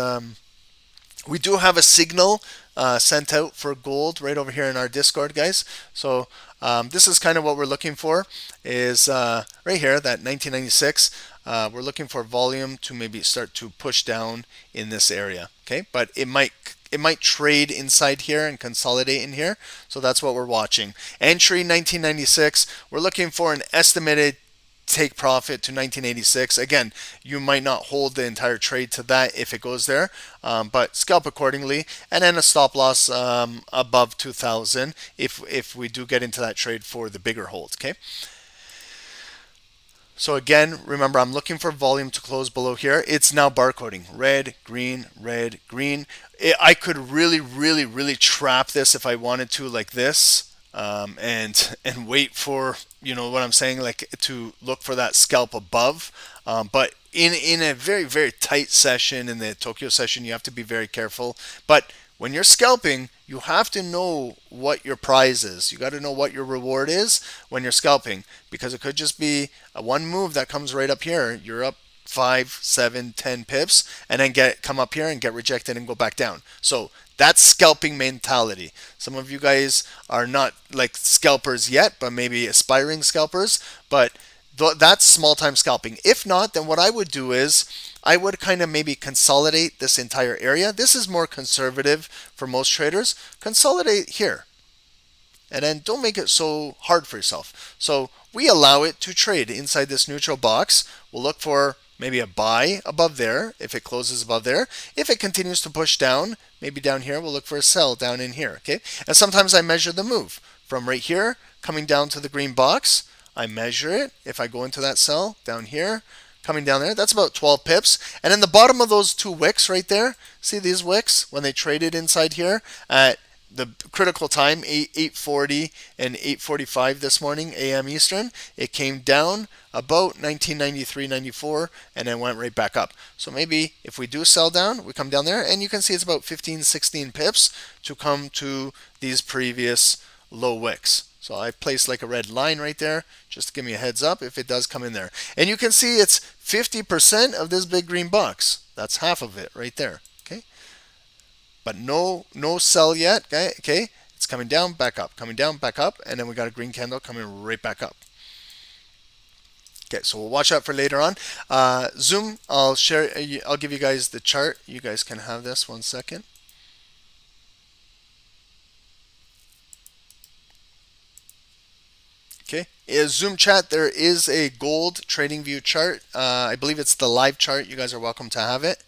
we do have a signal sent out for gold right over here in our Discord, guys. So this is kind of what we're looking for, is right here, that 1996. We're looking for volume to maybe start to push down in this area. Okay, but it might trade inside here and consolidate in here. So that's what we're watching. Entry 1996. We're looking for an estimated take profit to 1986. Again, you might not hold the entire trade to that if it goes there, but scalp accordingly, and then a stop loss above 2000 if we do get into that trade for the bigger hold. Okay, so again, remember, I'm looking for volume to close below here. It's now barcoding red, green, red, green. I could really trap this if I wanted to, like this. And wait for, you know what I'm saying, like to look for that scalp above. But in a very tight session, in the Tokyo session, you have to be very careful. But when you're scalping, you have to know what your prize is. You got to know what your reward is when you're scalping, because it could just be a one move that comes right up here. You're up 5, 7, 10 pips, and then come up here and get rejected and go back down. So that's scalping mentality. Some of you guys are not like scalpers yet, but maybe aspiring scalpers. But that's small time scalping. If not, then what I would do is I would kind of maybe consolidate this entire area. This is more conservative for most traders. Consolidate here. And then don't make it so hard for yourself. So we allow it to trade inside this neutral box. We'll look for maybe a buy above there if it closes above there. If it continues to push down, maybe down here, we'll look for a sell down in here. Okay, and sometimes I measure the move from right here coming down to the green box. I measure it. If I go into that sell down here, coming down there, that's about 12 pips. And in the bottom of those two wicks right there, see these wicks when they traded inside here at the critical time, 8:40 and 8:45 this morning a.m. Eastern, it came down about 1993-94 and then went right back up. So maybe if we do sell down, we come down there, and you can see it's about 15-16 pips to come to these previous low wicks. So I placed like a red line right there just to give me a heads up if it does come in there. And you can see it's 50% of this big green box. That's half of it right there. But no sell yet. Okay, it's coming down, back up, coming down, back up, and then we got a green candle coming right back up. Okay, so we'll watch out for later on. Zoom, I'll give you guys the chart. You guys can have this 1 second. Okay, Zoom chat, there is a gold trading view chart. I believe it's the live chart. You guys are welcome to have it.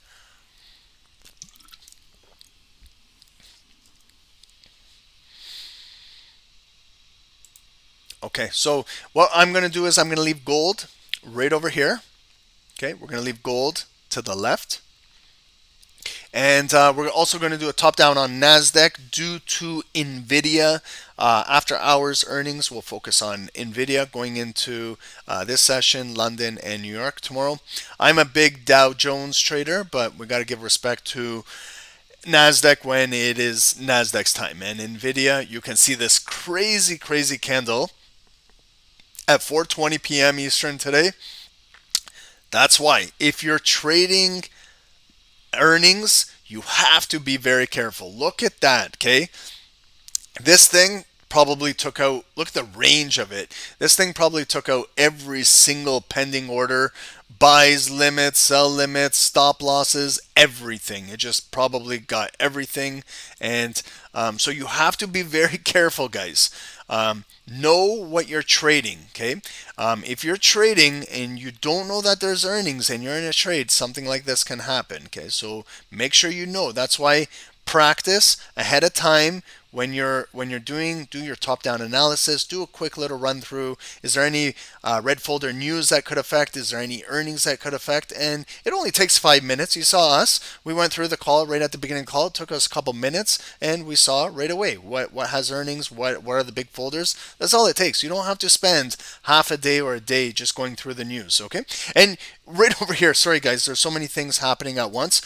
Okay, so what I'm going to do is I'm going to leave gold right over here. Okay, we're going to leave gold to the left. And we're also going to do a top down on Nasdaq due to NVIDIA. After hours earnings, we'll focus on NVIDIA going into this session, London and New York tomorrow. I'm a big Dow Jones trader, but we got to give respect to Nasdaq when it is Nasdaq's time. And NVIDIA, you can see this crazy candle at 4:20 p.m. Eastern today. That's why if you're trading earnings, you have to be very careful. Look at that, okay? This thing probably took out, look at the range of it. This thing probably took out every single pending order, buys limits, sell limits, stop losses, everything. It just probably got everything. And so you have to be very careful, guys. Know what you're trading, okay? If you're trading and you don't know that there's earnings and you're in a trade, something like this can happen, okay? So make sure you know. That's why practice ahead of time when you're do your top-down analysis. Do a quick little run through. Is there any red folder news that could affect? Is there any earnings that could affect? And it only takes 5 minutes. You saw us. We went through the call right at the beginning of the call. It took us a couple minutes, and we saw right away what has earnings, what are the big folders. That's all it takes. You don't have to spend half a day or a day just going through the news, okay? And right over here, sorry guys, there's so many things happening at once.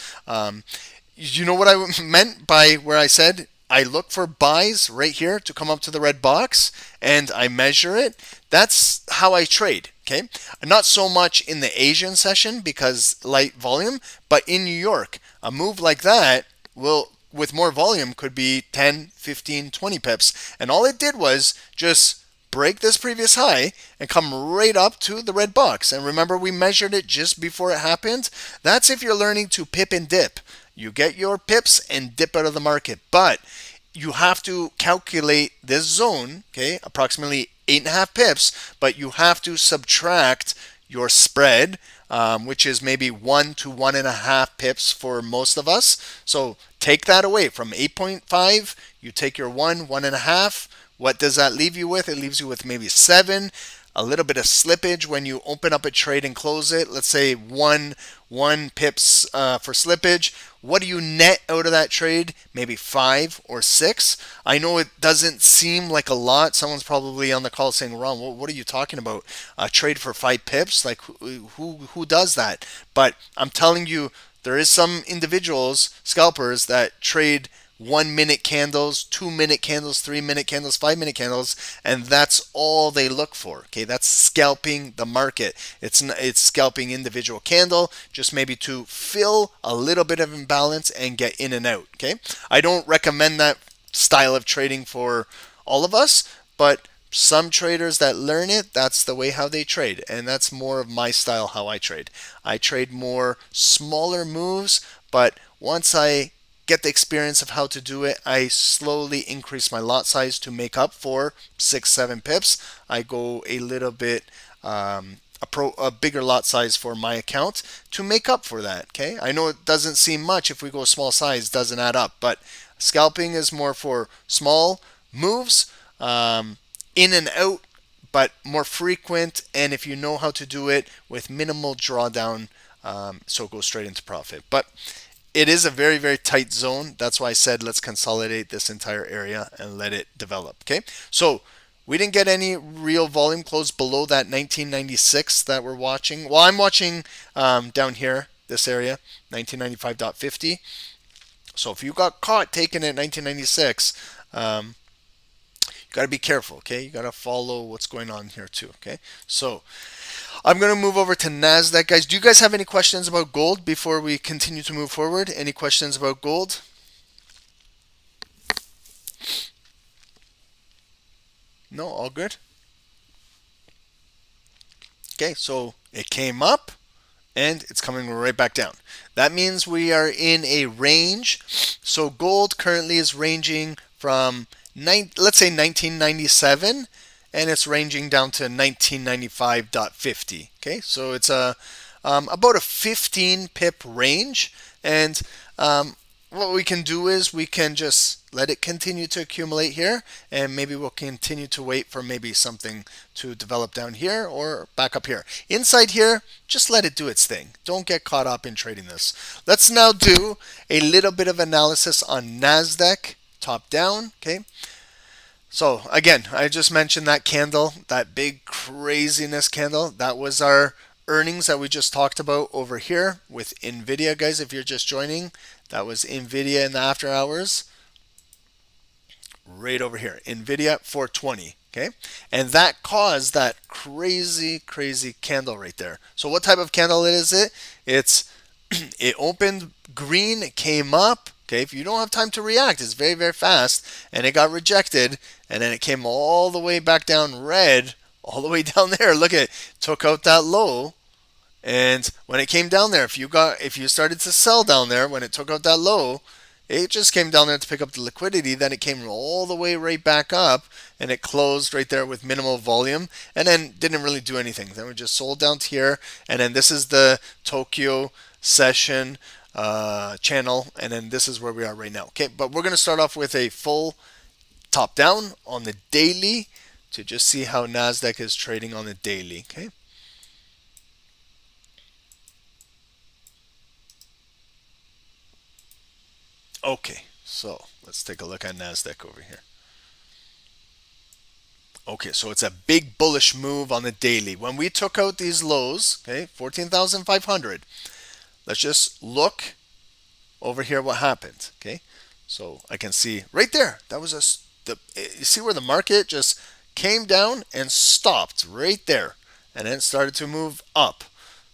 You know what I meant by where I said I look for buys right here to come up to the red box and I measure it? That's how I trade, okay? Not so much in the Asian session because light volume, but in New York, a move like that will, with more volume, could be 10, 15, 20 pips. And all it did was just break this previous high and come right up to the red box. And remember, we measured it just before it happened. That's if you're learning to pip and dip. You get your pips and dip out of the market, but you have to calculate this zone, okay, approximately 8.5 pips, but you have to subtract your spread, which is maybe 1 to 1.5 pips for most of us. So take that away from 8.5, you take your 1.5. What does that leave you with? It leaves you with maybe 7. A little bit of slippage when you open up a trade and close it. Let's say one pips for slippage. What do you net out of that trade? Maybe 5 or 6. I know it doesn't seem like a lot. Someone's probably on the call saying, "Ron, what are you talking about? A trade for 5 pips? Like who does that?" But I'm telling you, there is some individuals, scalpers, that trade 1-minute candles, 2-minute candles, 3-minute candles, 5-minute candles, and that's all they look for. Okay, that's scalping the market. It's scalping individual candle, just maybe to fill a little bit of imbalance and get in and out. Okay, I don't recommend that style of trading for all of us, but some traders that learn it, that's the way how they trade, and that's more of my style how I trade. I trade more smaller moves, but once I get the experience of how to do it, I slowly increase my lot size to make up for 6-7 pips. I go a little bit a bigger lot size for my account to make up for that. Okay, I know it doesn't seem much if we go small size, doesn't add up, but scalping is more for small moves, in and out, but more frequent, and if you know how to do it with minimal drawdown, so go straight into profit. But it is a very, very tight zone. That's why I said let's consolidate this entire area and let it develop. Okay, so we didn't get any real volume close below that 1996 that we're watching. Well, I'm watching down here, this area, 1995.50. So if you got caught taking it at 1996, you got to be careful. Okay, you got to follow what's going on here too. Okay, so I'm going to move over to Nasdaq, guys. Do you guys have any questions about gold before we continue to move forward? Any questions about gold? No, all good? Okay, so it came up and it's coming right back down. That means we are in a range. So gold currently is ranging from, let's say 1997, and it's ranging down to 1995.50. Okay, so it's about a 15 pip range, and what we can do is we can just let it continue to accumulate here, and maybe we'll continue to wait for maybe something to develop down here or back up here. Inside here, just let it do its thing. Don't get caught up in trading this. Let's now do a little bit of analysis on Nasdaq, top down. Okay, so again, I just mentioned that candle, that big craziness candle. That was our earnings that we just talked about over here with Nvidia, guys. If you're just joining, that was Nvidia in the after hours. Right over here, Nvidia 420. Okay, and that caused that crazy candle right there. So what type of candle is it? It opened green, it came up. Okay, if you don't have time to react, it's very, very fast, and it got rejected, and then it came all the way back down red, all the way down there. Look at it, took out that low, and when it came down there, if you started to sell down there when it took out that low, it just came down there to pick up the liquidity. Then it came all the way right back up, and it closed right there with minimal volume, and then didn't really do anything. Then we just sold down to here, and then this is the Tokyo session channel, and then this is where we are right now. Okay, but we're going to start off with a full top down on the daily to just see how Nasdaq is trading on the daily. Okay, so let's take a look at Nasdaq over here. Okay, so it's a big bullish move on the daily. When we took out these lows, okay, 14,500, let's just look over here what happened. Okay, so I can see right there, that was you see where the market just came down and stopped right there, and then started to move up.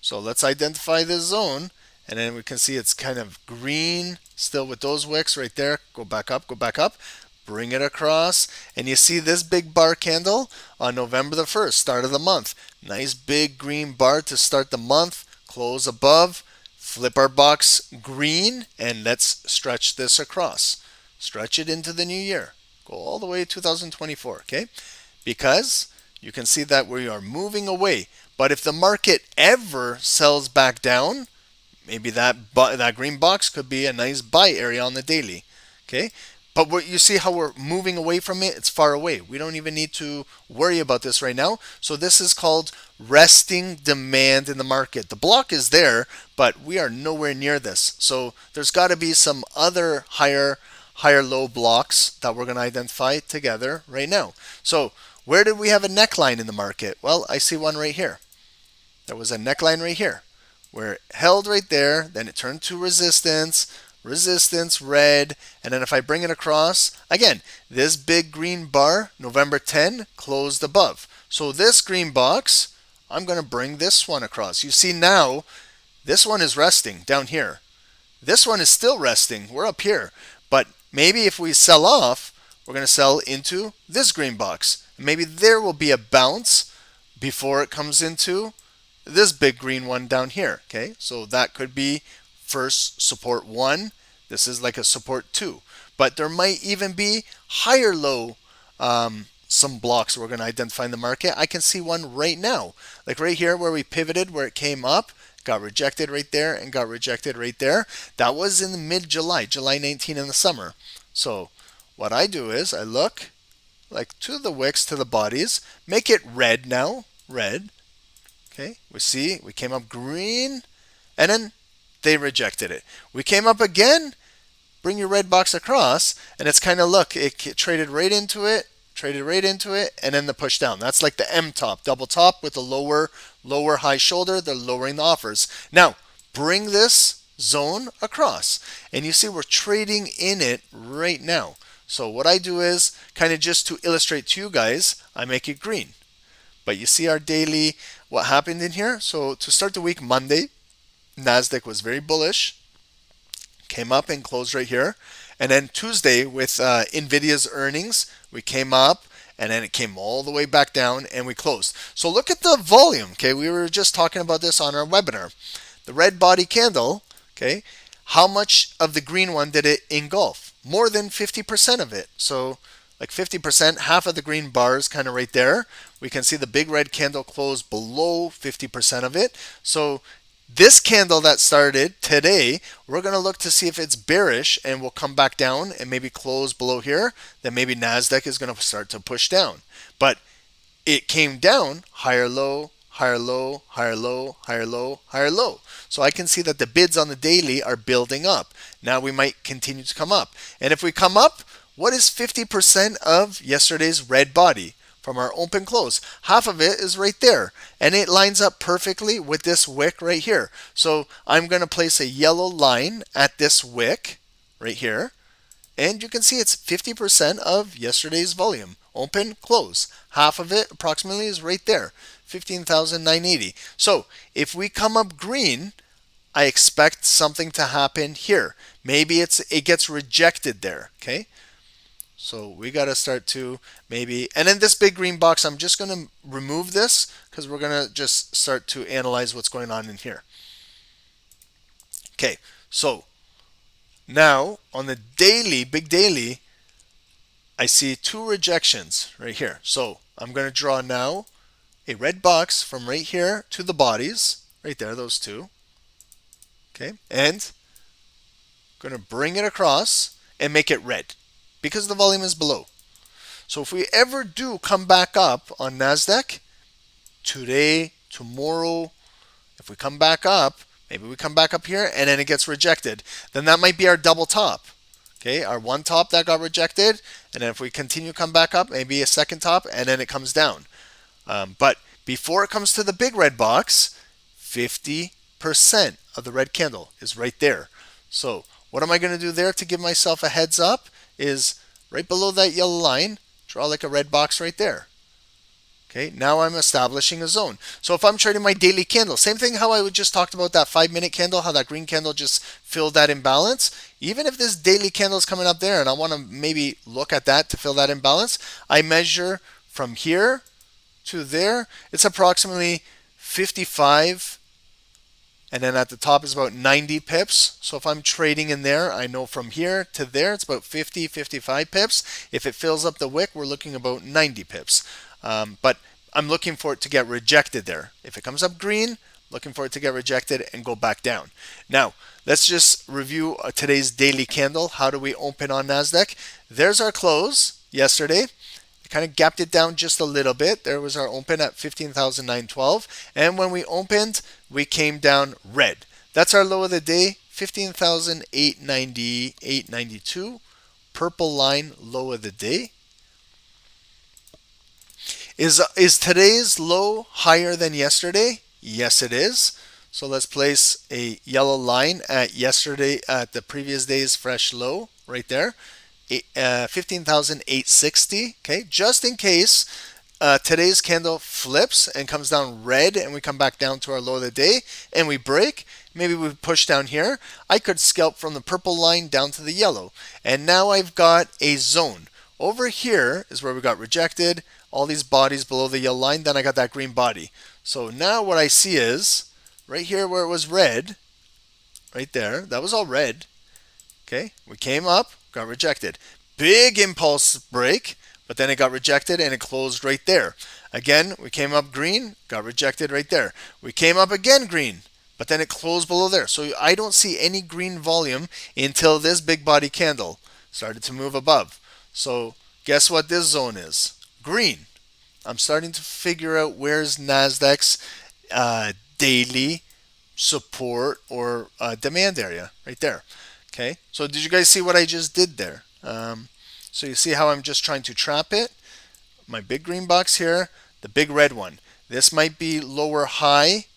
So let's identify this zone, and then we can see it's kind of green still with those wicks right there. Go back up, bring it across, and you see this big bar candle on November the 1st, start of the month. Nice big green bar to start the month, close above, flip our box green, and let's stretch this across. Stretch it into the new year. Go all the way to 2024, okay? Because you can see that we are moving away. But if the market ever sells back down, maybe that green box could be a nice buy area on the daily, okay? But what you see how we're moving away from it, it's far away. We don't even need to worry about this right now. So this is called resting demand in the market. The block is there, but we are nowhere near this. So there's got to be some other higher low blocks that we're going to identify together right now. So where did we have a neckline in the market? Well, I see one right here. There was a neckline right here where it held right there, then it turned to resistance, red, and then if I bring it across, again, this big green bar, November 10, closed above. So this green box, I'm going to bring this one across. You see now, this one is resting down here. This one is still resting. We're up here. But maybe if we sell off, we're going to sell into this green box. Maybe there will be a bounce before it comes into this big green one down here. Okay, so that could be first support 1. This is like a support 2. But there might even be higher low some blocks we're going to identify in the market. I can see one right now. Like right here where we pivoted, where it came up, got rejected right there, and got rejected right there. That was in the mid-July, July 19 in the summer. So what I do is I look like to the wicks, to the bodies, make it red now, red. Okay, we see we came up green, and then they rejected it. We came up again, bring your red box across, and it's kind of, look, it traded right into it, and then the push down. That's like the M top, double top with a lower high shoulder. They're lowering the offers. Now, bring this zone across, and you see we're trading in it right now. So what I do is, kind of just to illustrate to you guys, I make it green. But you see our daily, what happened in here? So to start the week, Monday, Nasdaq was very bullish, came up and closed right here. And then Tuesday with Nvidia's earnings, we came up and then it came all the way back down and we closed. So look at the volume. Okay, we were just talking about this on our webinar. The red body candle, okay, how much of the green one did it engulf? More than 50% of it. So like 50%, half of the green bars kind of right there. We can see the big red candle close below 50% of it. So this candle that started today, we're going to look to see if it's bearish and we'll come back down and maybe close below here. Then maybe Nasdaq is going to start to push down. But it came down, higher low, higher low, higher low, higher low, higher low. So I can see that the bids on the daily are building up. Now we might continue to come up. And if we come up, what is 50% of yesterday's red body? From our open close, half of it is right there, and it lines up perfectly with this wick right here. So I'm going to place a yellow line at this wick right here, and you can see it's 50% of yesterday's volume. Open, close. Half of it approximately is right there, 15,980. So if we come up green, I expect something to happen here. Maybe it gets rejected there, okay? So we got to start to maybe, and in this big green box, I'm just going to remove this because we're going to just start to analyze what's going on in here. Okay, so now on the daily, big daily, I see two rejections right here. So I'm going to draw now a red box from right here to the bodies, right there, those two. Okay, and I'm going to bring it across and make it red because the volume is below. So if we ever do come back up on Nasdaq today, tomorrow, if we come back up, maybe we come back up here and then it gets rejected, then that might be our double top. Okay, our one top that got rejected, and then if we continue come back up, maybe a second top, and then it comes down. But before it comes to the big red box, 50% of the red candle is right there. So what am I going to do there to give myself a heads up is right below that yellow line, draw like a red box right there. Okay, now I'm establishing a zone. So if I'm trading my daily candle, same thing how I just talked about that 5-minute candle, how that green candle just filled that imbalance. Even if this daily candle is coming up there and I want to maybe look at that to fill that imbalance, I measure from here to there. It's approximately 55, and then at the top is about 90 pips. So if I'm trading in there, I know from here to there, it's about 50, 55 pips. If it fills up the wick, we're looking about 90 pips. But I'm looking for it to get rejected there. If it comes up green, looking for it to get rejected and go back down. Now, let's just review today's daily candle. How do we open on Nasdaq? There's our close yesterday. It kind of gapped it down just a little bit. There was our open at 15,912. And when we opened, we came down red. That's our low of the day, 15,890, 892. Purple line, low of the day. Is today's low higher than yesterday? Yes, it is. So let's place a yellow line at the previous day's fresh low right there, 15,860. Okay, just in case today's candle flips and comes down red and we come back down to our low of the day and we break, maybe we push down here, I could scalp from the purple line down to the yellow. And now I've got a zone. Over here is where we got rejected, all these bodies below the yellow line, then I got that green body. So now what I see is, right here where it was red, right there, that was all red. Okay, we came up, got rejected. Big impulse break, but then it got rejected and it closed right there. Again, we came up green, got rejected right there. We came up again green, but then it closed below there. So I don't see any green volume until this big body candle started to move above. So guess what this zone is? Green. I'm starting to figure out where's Nasdaq's daily support or demand area right there. Okay, so did you guys see what I just did there? So you see how I'm just trying to trap it? My big green box here, the big red one. This might be lower high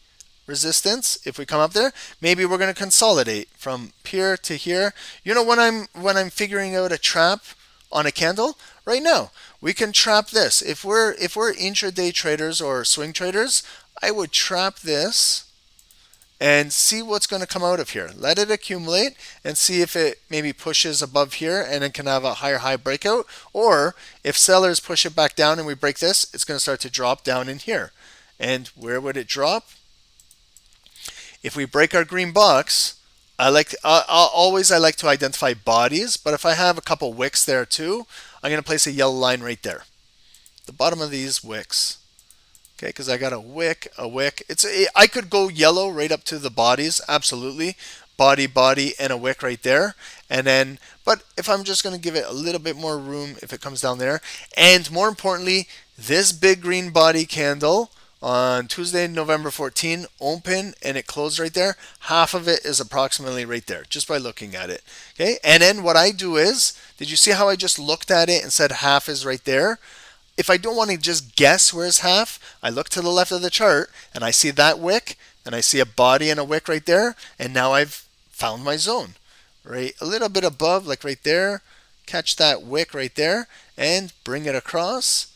resistance. If we come up there, maybe we're going to consolidate from here to here. You know, when I'm figuring out a trap on a candle right now, we can trap this. If we're intraday traders or swing traders, I would trap this and see what's going to come out of here. Let it accumulate and see if it maybe pushes above here and it can have a higher high breakout, or if sellers push it back down and we break this, it's going to start to drop down in here. And where would it drop? If we break our green box, I like to identify bodies, but if I have a couple wicks there too, I'm going to place a yellow line right there, the bottom of these wicks. Okay, because I got a wick. I could go yellow right up to the bodies, absolutely, body, and a wick right there. And then, but if I'm just going to give it a little bit more room, if it comes down there, and more importantly, this big green body candle on Tuesday, November 14, open and it closed right there. Half of it is approximately right there, just by looking at it. Okay, and then what I do is, did you see how I just looked at it and said half is right there? If I don't want to just guess where's half, I look to the left of the chart and I see that wick and I see a body and a wick right there, and now I've found my zone. Right, a little bit above, like right there, catch that wick right there and bring it across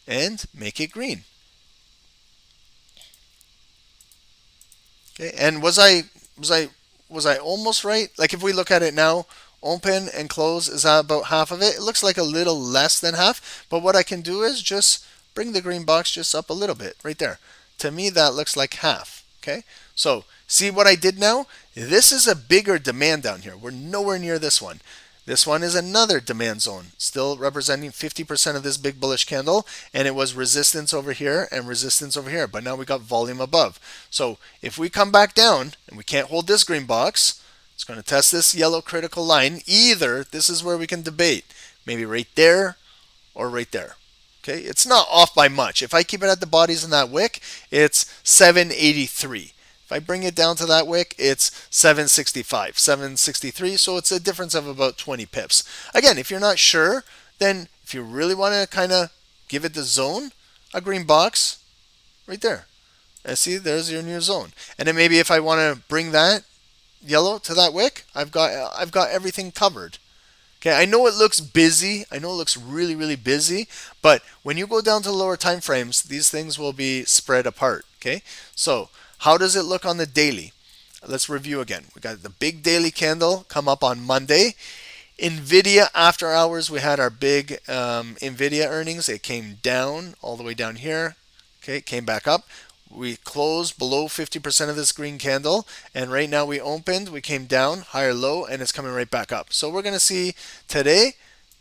and make it green. Okay, and was I Was I almost right? Like if we look at it now, open and close, is that about half of it? It looks like a little less than half, but what I can do is just bring the green box just up a little bit right there. To me, that looks like half. Okay, so see what I did now? This is a bigger demand down here. We're nowhere near this one. This one is another demand zone, still representing 50% of this big bullish candle, and it was resistance over here and resistance over here, but now we got volume above. So if we come back down and we can't hold this green box, it's going to test this yellow critical line. Either this is where we can debate, maybe right there or right there. Okay, it's not off by much. If I keep it at the bodies in that wick, it's 783. If I bring it down to that wick, it's 765, 763. So it's a difference of about 20 pips. Again, if you're not sure, then if you really want to kind of give it the zone, a green box right there. And see, there's your new zone. And then maybe if I want to bring that yellow to that wick, I've got everything covered. Okay, I know it looks busy. I know it looks really, really busy, but when you go down to lower time frames, these things will be spread apart. Okay, so how does it look on the daily? Let's review again. We got the big daily candle come up on Monday. Nvidia after hours, we had our big Nvidia earnings. It came down all the way down here. Okay, it came back up. We closed below 50% of this green candle, and right now we opened, we came down, higher low, and it's coming right back up. So we're going to see today,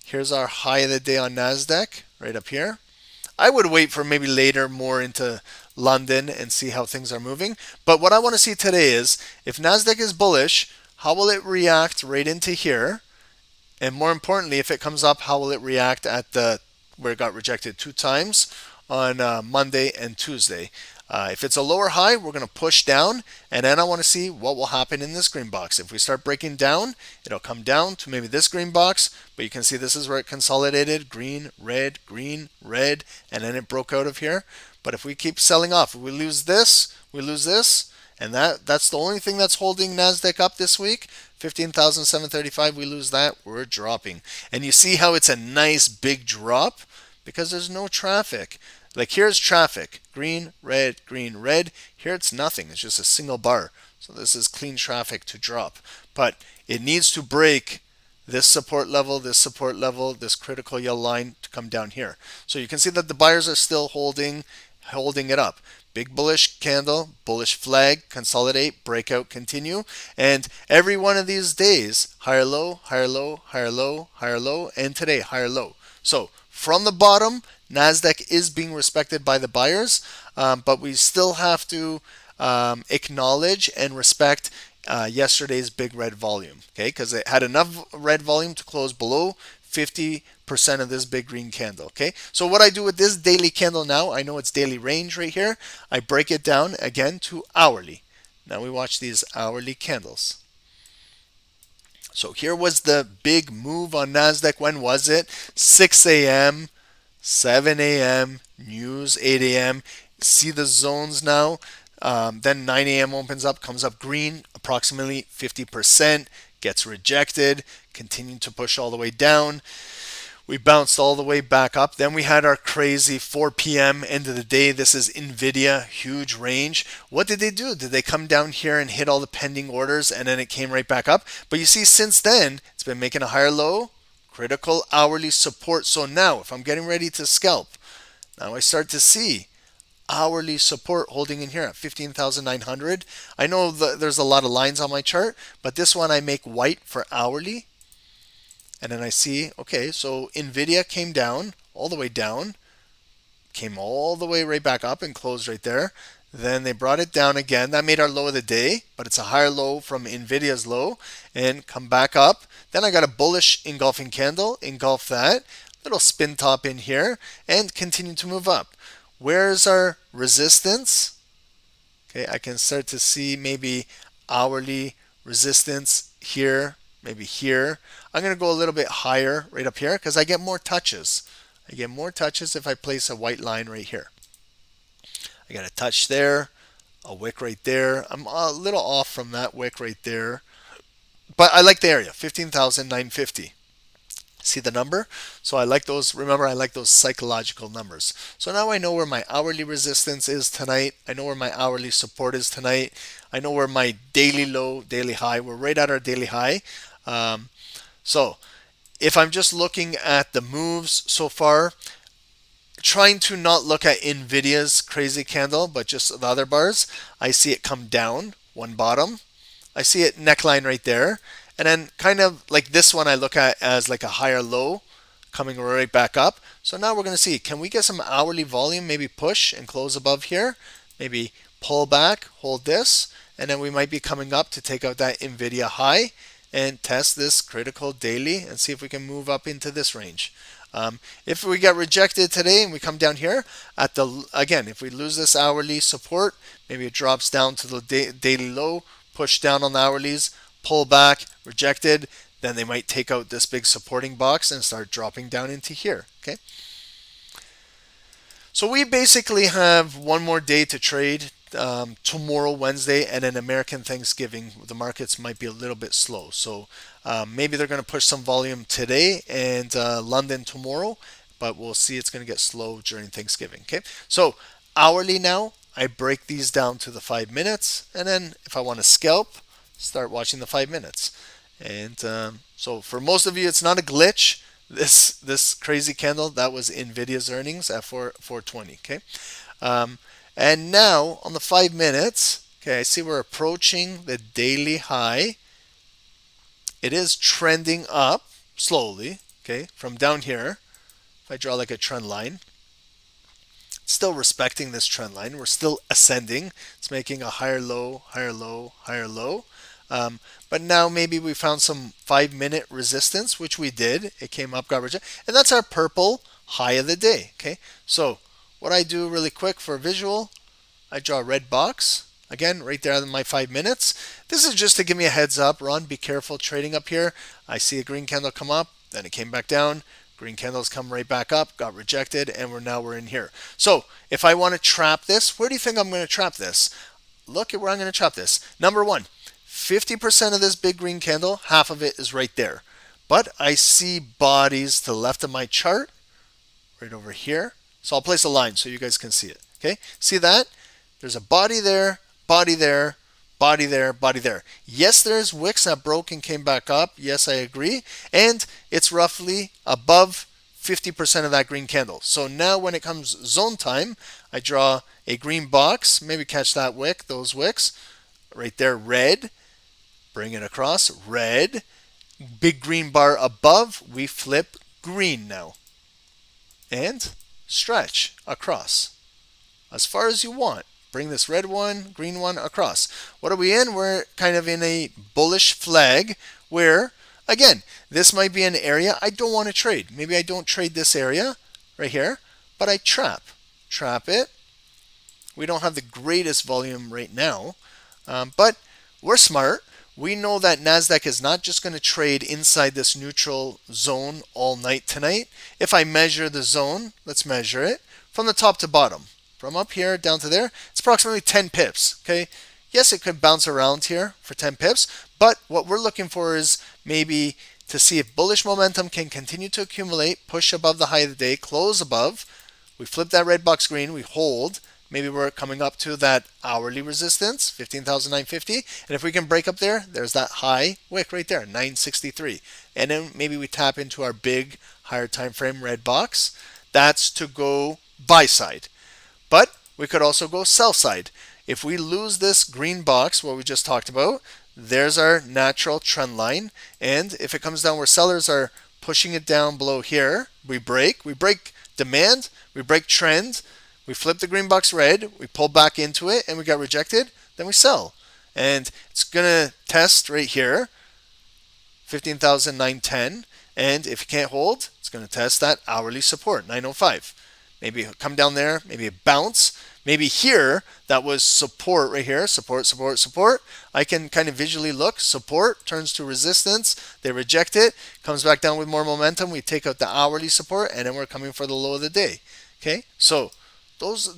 here's our high of the day on Nasdaq, right up here. I would wait for maybe later more into London and see how things are moving. But what I want to see today is, if Nasdaq is bullish, how will it react right into here? And more importantly, if it comes up, how will it react at the where it got rejected 2 times on Monday and Tuesday? If it's a lower high, we're going to push down, and then I want to see what will happen in this green box. If we start breaking down, it'll come down to maybe this green box, but you can see this is where it consolidated, green, red, and then it broke out of here. But if we keep selling off, if we lose this, and that's the only thing that's holding Nasdaq up this week. 15,735, we lose that, we're dropping. And you see how it's a nice big drop because there's no traffic. Like here's traffic, green, red, green, red. Here it's nothing, it's just a single bar. So this is clean traffic to drop. But it needs to break this support level, this critical yellow line to come down here. So you can see that the buyers are still holding it up. Big bullish candle, bullish flag, consolidate, breakout, continue. And every one of these days, higher low, higher low, higher low, higher low, and today, higher low. So from the bottom, Nasdaq is being respected by the buyers, but we still have to acknowledge and respect yesterday's big red volume, okay? Because it had enough red volume to close below 50% of this big green candle, okay? So what I do with this daily candle now, I know it's daily range right here. I break it down again to hourly. Now we watch these hourly candles. So here was the big move on Nasdaq. When was it? 6 a.m., 7 a.m., news, 8 a.m. See the zones now. Then 9 a.m. opens up, comes up green, approximately 50%, gets rejected, continuing to push all the way down. We bounced all the way back up. Then we had our crazy 4 p.m. end of the day. This is Nvidia, huge range. What did they do? Did they come down here and hit all the pending orders and then it came right back up? But you see, since then, it's been making a higher low, critical hourly support. So now, if I'm getting ready to scalp, now I start to see hourly support holding in here at 15,900. I know there's a lot of lines on my chart, but this one I make white for hourly. And then I see, okay, so Nvidia came down, all the way down, came all the way right back up and closed right there. Then they brought it down again. That made our low of the day, but it's a higher low from Nvidia's low and come back up. Then I got a bullish engulfing candle, engulf that, little spin top in here and continue to move up. Where's our resistance? Okay, I can start to see maybe hourly resistance here, maybe here. I'm going to go a little bit higher right up here because I get more touches. I get more touches if I place a white line right here. I got a touch there, a wick right there. I'm a little off from that wick right there. But I like the area, 15,950. See the number? So I like those. Remember, I like those psychological numbers. So now I know where my hourly resistance is tonight. I know where my hourly support is tonight. I know where my daily low, daily high. We're right at our daily high. So if I'm just looking at the moves so far, trying to not look at Nvidia's crazy candle, but just the other bars, I see it come down, one bottom. I see it neckline right there. And then kind of like this one I look at as like a higher low coming right back up. So now we're going to see, can we get some hourly volume, maybe push and close above here, maybe pull back, hold this, and then we might be coming up to take out that Nvidia high and test this critical daily and see if we can move up into this range. If we get rejected today and we come down here at the, again, if we lose this hourly support, maybe it drops down to the daily low, push down on the hourlies, pull back, rejected, then they might take out this big supporting box and start dropping down into here. Okay. So we basically have one more day to trade. Tomorrow, Wednesday, and then American Thanksgiving, the markets might be a little bit slow. So maybe they're going to push some volume today and London tomorrow, but we'll see. It's going to get slow during Thanksgiving. Okay. So hourly now, I break these down to the 5 minutes, and then if I want to scalp, start watching the 5 minutes. And so for most of you, it's not a glitch. This crazy candle, that was Nvidia's earnings at 420. Okay. And now on the 5 minutes, okay, I see we're approaching the daily high. It is trending up slowly, okay, from down here. If I draw like a trend line, it's still respecting this trend line. We're still ascending. It's making a higher low, higher low, higher low. But now maybe we found some 5 minute resistance, which we did. It came up, got rejected, and that's our purple high of the day. Okay, so what I do really quick for visual, I draw a red box. Again, right there in my 5 minutes. This is just to give me a heads up. Ron, be careful trading up here. I see a green candle come up, then it came back down. Green candles come right back up, got rejected, and we're in here. So if I want to trap this, where do you think I'm going to trap this? Look at where I'm going to trap this. Number one, 50% of this big green candle, half of it is right there. But I see bodies to the left of my chart, right over here. So I'll place a line so you guys can see it. Okay, see that? There's a body there, body there, body there, body there. Yes, there's wicks that broke and came back up. Yes, I agree. And it's roughly above 50% of that green candle. So now when it comes zone time, I draw a green box. Maybe catch that wick, those wicks. Right there, red. Bring it across, red. Big green bar above. We flip green now. And stretch across as far as you want. Bring this red one, green one across. What are we in? We're kind of in a bullish flag where, again, this might be an area I don't want to trade. Maybe I don't trade this area right here, but I trap it. We don't have the greatest volume right now, but we're smart. We know that Nasdaq is not just going to trade inside this neutral zone all night tonight. If I measure the zone, let's measure it from the top to bottom. From up here down to there, it's approximately 10 pips. Okay. Yes, it could bounce around here for 10 pips, but what we're looking for is maybe to see if bullish momentum can continue to accumulate, push above the high of the day, close above. We flip that red box green, we hold. Maybe we're coming up to that hourly resistance, 15,950. And if we can break up there, there's that high wick right there, 963. And then maybe we tap into our big higher time frame red box. That's to go buy side. But we could also go sell side. If we lose this green box, what we just talked about, there's our natural trend line. And if it comes down where sellers are pushing it down below here, we break demand, we break trend, we flip the green box red, we pull back into it and we got rejected, then we sell. And it's going to test right here, 15,910. And if you can't hold, it's going to test that hourly support, 905. Maybe come down there, maybe a bounce. Maybe here, that was support right here, support, support, support. I can kind of visually look, support turns to resistance. They reject it, comes back down with more momentum. We take out the hourly support, and then we're coming for the low of the day. Okay, so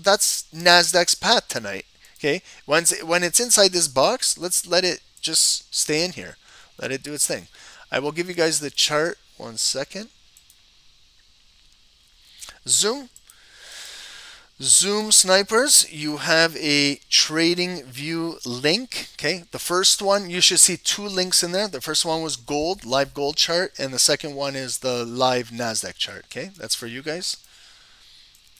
that's Nasdaq's path tonight. Okay, when it's inside this box, let's let it just stay in here. Let it do its thing. I will give you guys the chart 1 second. Zoom. Zoom snipers, you have a trading view link. Okay, the first one, you should see two links in there. The first one was gold, live gold chart, and the second one is the live Nasdaq chart. Okay, that's for you guys.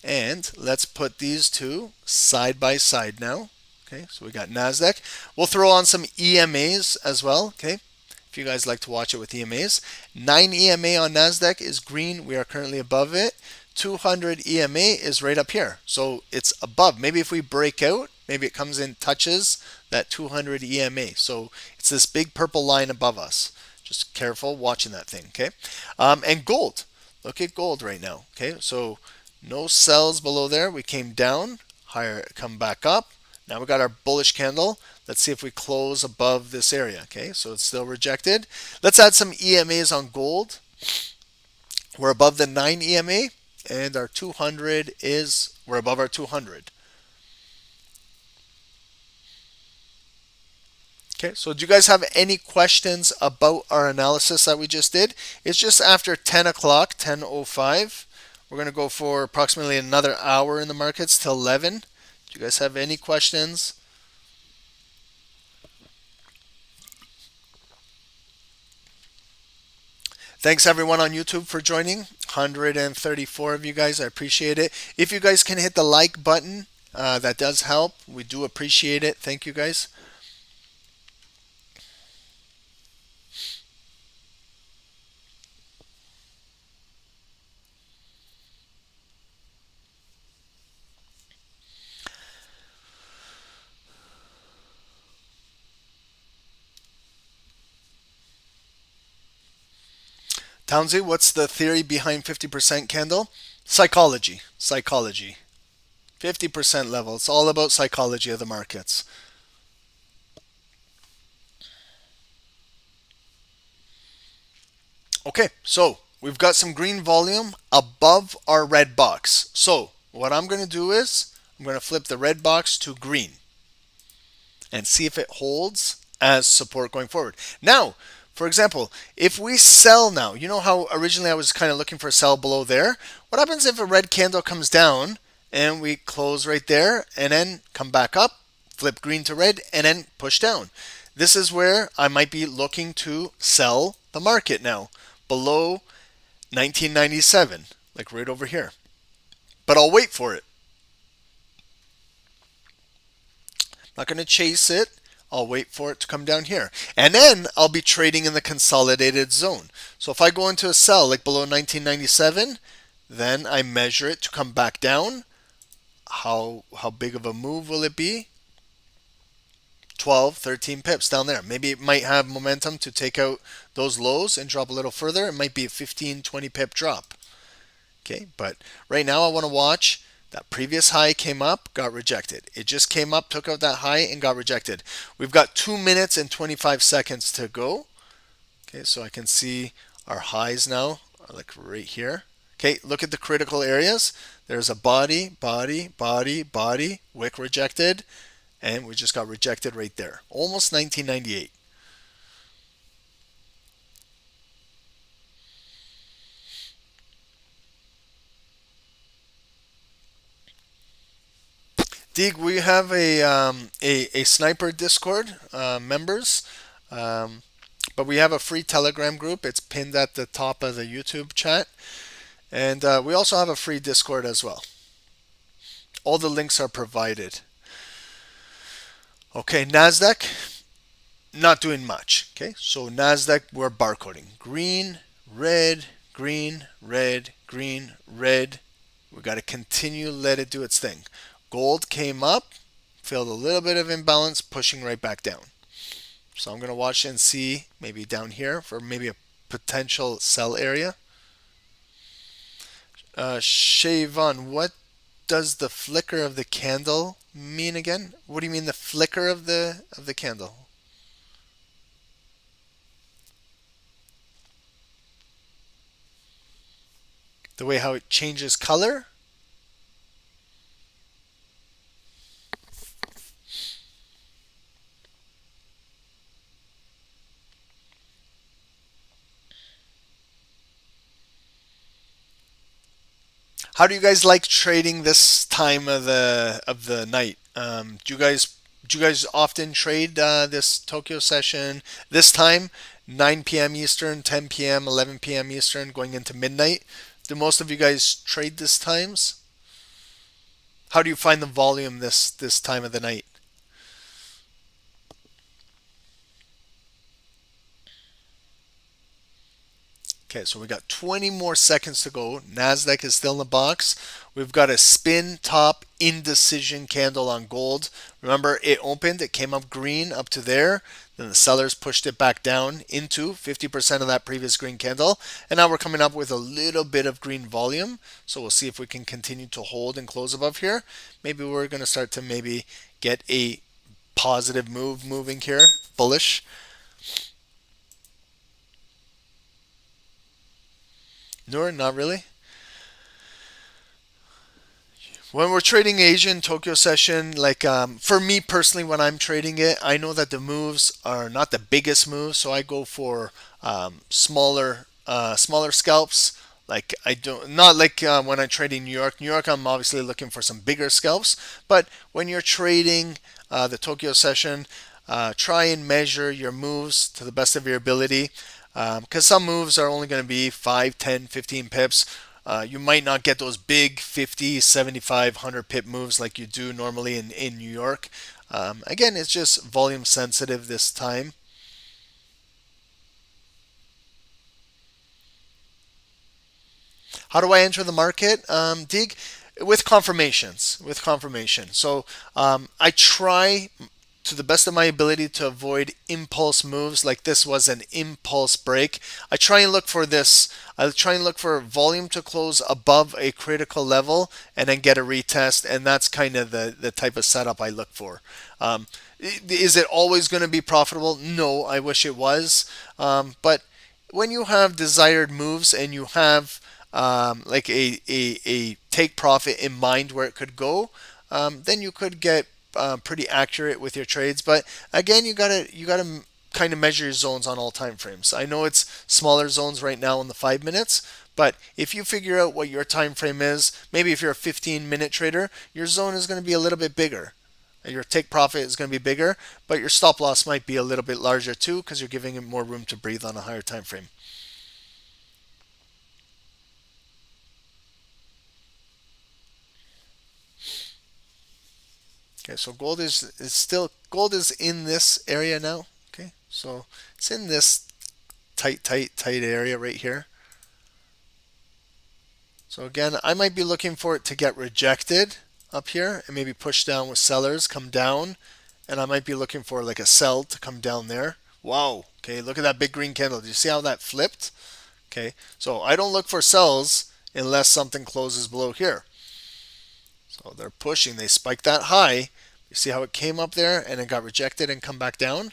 And let's put these two side by side now. Okay, so we got Nasdaq. We'll throw on some EMAs as well. Okay, if you guys like to watch it with EMAs. 9 EMA on Nasdaq is green. We are currently above it. 200 EMA is right up here. So it's above. Maybe if we break out, maybe it comes in, touches that 200 EMA. So it's this big purple line above us. Just careful watching that thing, okay? And gold. Look at gold right now, okay? So no sells below there. We came down, higher, come back up. Now we got our bullish candle. Let's see if we close above this area, okay? So it's still rejected. Let's add some EMAs on gold. We're above the 9 EMA. And our 200 is, we're above our 200. Okay, so do you guys have any questions about our analysis that we just did? It's just after 10 o'clock, 10:05. We're going to go for approximately another hour in the markets till 11. Do you guys have any questions? Thanks everyone on YouTube for joining. 134 of you guys, I appreciate it. If you guys can hit the like button, that does help. We do appreciate it. Thank you guys. Townsy, what's the theory behind 50% candle? Psychology. Psychology. 50% level. It's all about psychology of the markets. Okay, so we've got some green volume above our red box. So what I'm going to do is I'm going to flip the red box to green and see if it holds as support going forward. Now, for example, if we sell now, you know how originally I was kind of looking for a sell below there? What happens if a red candle comes down and we close right there and then come back up, flip green to red, and then push down? This is where I might be looking to sell the market now, below 1997, like right over here. But I'll wait for it. Not going to chase it. I'll wait for it to come down here. And then I'll be trading in the consolidated zone. So if I go into a sell like below 1997, then I measure it to come back down. How big of a move will it be? 12, 13 pips down there. Maybe it might have momentum to take out those lows and drop a little further. It might be a 15, 20 pip drop. Okay, but right now I want to watch. That previous high came up, got rejected. It just came up, took out that high, and got rejected. We've got 2 minutes and 25 seconds to go. Okay, so I can see our highs now, like right here. Okay, look at the critical areas. There's a body, body, body, body, wick rejected, and we just got rejected right there. Almost 1998. Deeg, we have a sniper Discord members, but we have a free Telegram group. It's pinned at the top of the YouTube chat, and we also have a free Discord as well. All the links are provided. Okay, Nasdaq, not doing much. Okay, so Nasdaq, we're barcoding green, red, green, red, green, red. We got to continue, let it do its thing. Gold came up, filled a little bit of imbalance, pushing right back down. So I'm going to watch and see maybe down here for maybe a potential sell area. Shavon, what does the flicker of the candle mean again? What do you mean the flicker of the candle? The way how it changes color? How do you guys like trading this time of the night? Do you guys often trade this Tokyo session this time, 9 p.m. Eastern, 10 p.m., 11 p.m. Eastern, going into midnight? Do most of you guys trade this times? How do you find the volume this time of the night? Okay, so we got 20 more seconds to go. Nasdaq is still in the box. We've got a spin top indecision candle on gold. Remember, it opened, it came up green up to there. Then the sellers pushed it back down into 50% of that previous green candle. And now we're coming up with a little bit of green volume. So we'll see if we can continue to hold and close above here. Maybe we're going to start to maybe get a positive move moving here, bullish. No, not really. When we're trading Asian Tokyo session, like for me personally, when I'm trading it, I know that the moves are not the biggest moves, so I go for smaller scalps. Like I don't not like when I trade in New York. New York, I'm obviously looking for some bigger scalps. But when you're trading the Tokyo session, try and measure your moves to the best of your ability. Because some moves are only going to be 5, 10, 15 pips. You might not get those big 50, 75, 100 pip moves like you do normally in New York. Again, it's just volume sensitive this time. How do I enter the market, Dig? With confirmations. With confirmation. So I try to the best of my ability to avoid impulse moves. Like this was an impulse break. I try and look for this. I try and look for volume to close above a critical level and then get a retest. And that's kind of the type of setup I look for. Is it always going to be profitable? No, I wish it was. But when you have desired moves and you have like a take profit in mind where it could go, then you could get pretty accurate with your trades. But again, you gotta kind of measure your zones on all time frames. I know it's smaller zones right now in the 5 minutes, but if you figure out what your time frame is, maybe if you're a 15-minute trader, your zone is going to be a little bit bigger. Your take profit is going to be bigger, but your stop loss might be a little bit larger too because you're giving it more room to breathe on a higher time frame. Okay, so gold is in this area now. Okay, so it's in this tight area right here. So again, I might be looking for it to get rejected up here and maybe push down with sellers, come down, and I might be looking for like a sell to come down there. Wow. Okay, look at that big green candle. Do you see how that flipped? Okay, so I don't look for sells unless something closes below here. So they're pushing. They spiked that high. You see how it came up there and it got rejected and come back down?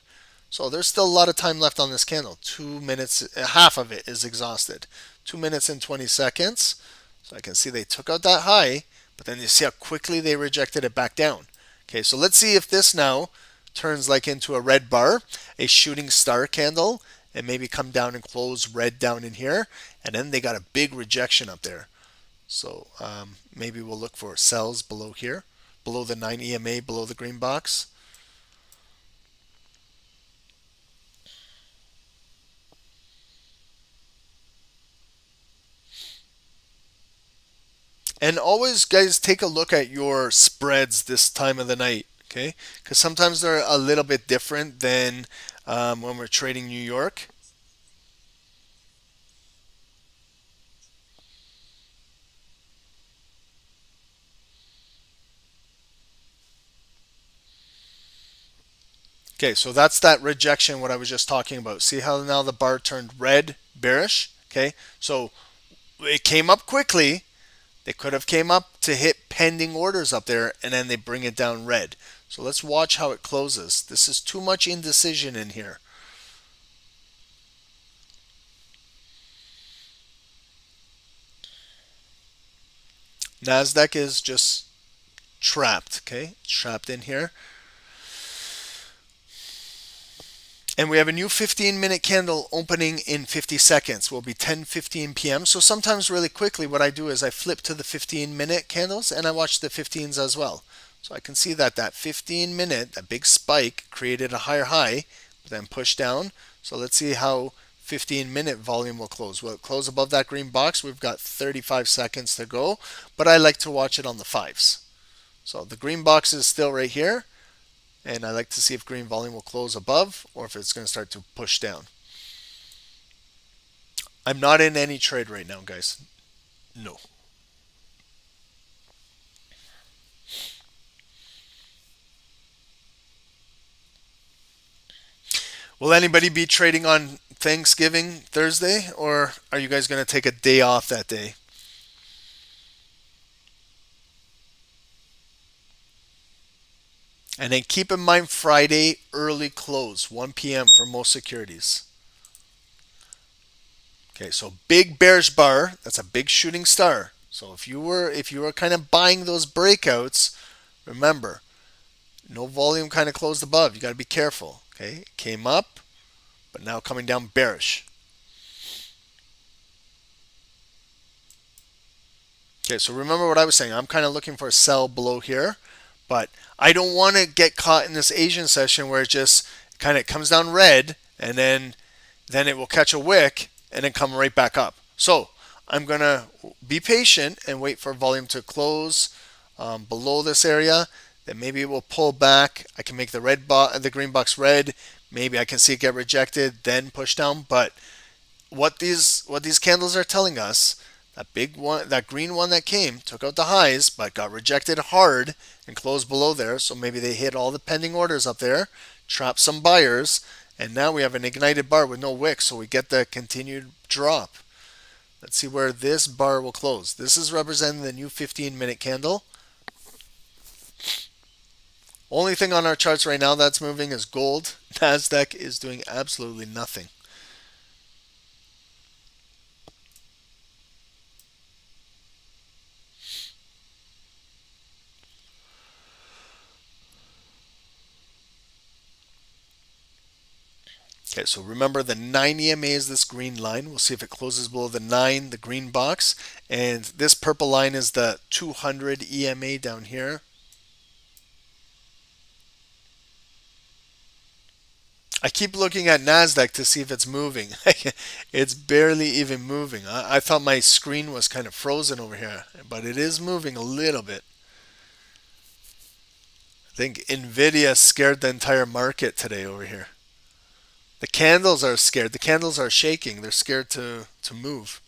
So there's still a lot of time left on this candle. 2 minutes, half of it is exhausted. 2 minutes and 20 seconds. So I can see they took out that high, but then you see how quickly they rejected it back down. Okay, so let's see if this now turns like into a red bar, a shooting star candle, and maybe come down and close red down in here. And then they got a big rejection up there. So maybe we'll look for sells below here, below the 9 EMA, below the green box. And always, guys, take a look at your spreads this time of the night, okay? Because sometimes they're a little bit different than when we're trading New York. Okay, so that's that rejection, what I was just talking about. See how now the bar turned red, bearish? Okay, so it came up quickly. They could have came up to hit pending orders up there, and then they bring it down red. So let's watch how it closes. This is too much indecision in here. Nasdaq is just trapped, okay? Trapped in here. And we have a new 15-minute candle opening in 50 seconds. Will be 10:15 p.m. So sometimes really quickly what I do is I flip to the 15-minute candles and I watch the 15s as well. So I can see that 15-minute, that big spike created a higher high, but then pushed down. So let's see how 15-minute volume will close. Will it close above that green box? We've got 35 seconds to go, but I like to watch it on the fives. So the green box is still right here. And I like to see if green volume will close above or if it's going to start to push down. I'm not in any trade right now, guys. No. Will anybody be trading on Thanksgiving Thursday, or are you guys going to take a day off that day? And then keep in mind Friday early close, 1 p.m. for most securities. Okay, so big bearish bar, that's a big shooting star. So if you were kind of buying those breakouts, remember, no volume kind of closed above. You got to be careful. Okay, it came up, but now coming down bearish. Okay, so remember what I was saying. I'm kind of looking for a sell below here, but I don't want to get caught in this Asian session where it just kind of comes down red and then it will catch a wick and then come right back up. So I'm going to be patient and wait for volume to close below this area. Then maybe it will pull back. I can make the green box red. Maybe I can see it get rejected, then push down. But what these candles are telling us, that big one, that green one that came, took out the highs, but got rejected hard and closed below there. So maybe they hit all the pending orders up there, trapped some buyers, and now we have an ignited bar with no wick, so we get the continued drop. Let's see where this bar will close. This is representing the new 15-minute candle. Only thing on our charts right now that's moving is gold. Nasdaq is doing absolutely nothing. Okay, so remember the 9 EMA is this green line. We'll see if it closes below the 9, the green box. And this purple line is the 200 EMA down here. I keep looking at Nasdaq to see if it's moving. It's barely even moving. I thought my screen was kind of frozen over here, but it is moving a little bit. I think Nvidia scared the entire market today over here. The candles are scared. The candles are shaking. They're scared to move.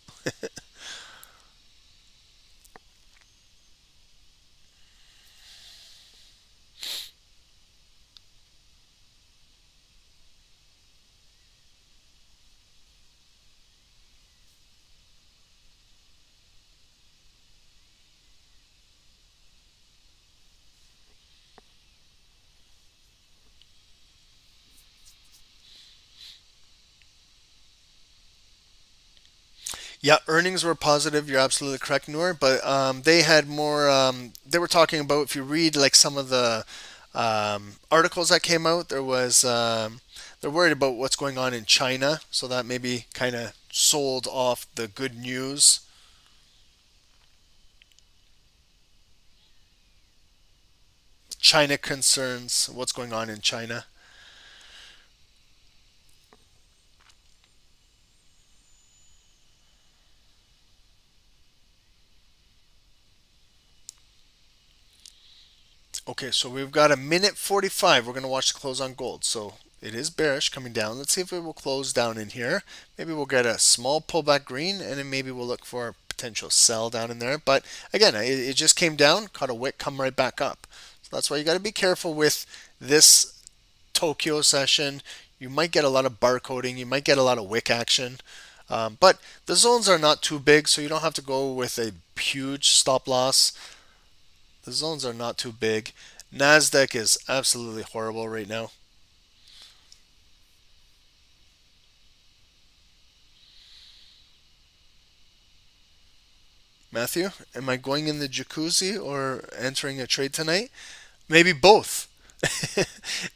Yeah, earnings were positive. You're absolutely correct, Noor. But they had more. They were talking about, if you read like some of the articles that came out, they're worried about what's going on in China, so that maybe kind of sold off the good news. China concerns, what's going on in China. Okay, so we've got a minute 45. We're going to watch the close on gold. So it is bearish coming down. Let's see if it will close down in here. Maybe we'll get a small pullback green, and then maybe we'll look for a potential sell down in there. But again, it just came down, caught a wick, come right back up. So that's why you got to be careful with this Tokyo session. You might get a lot of barcoding. You might get a lot of wick action. But the zones are not too big, so you don't have to go with a huge stop loss. The zones are not too big. Nasdaq is absolutely horrible right now. Matthew, am I going in the jacuzzi or entering a trade tonight? Maybe both.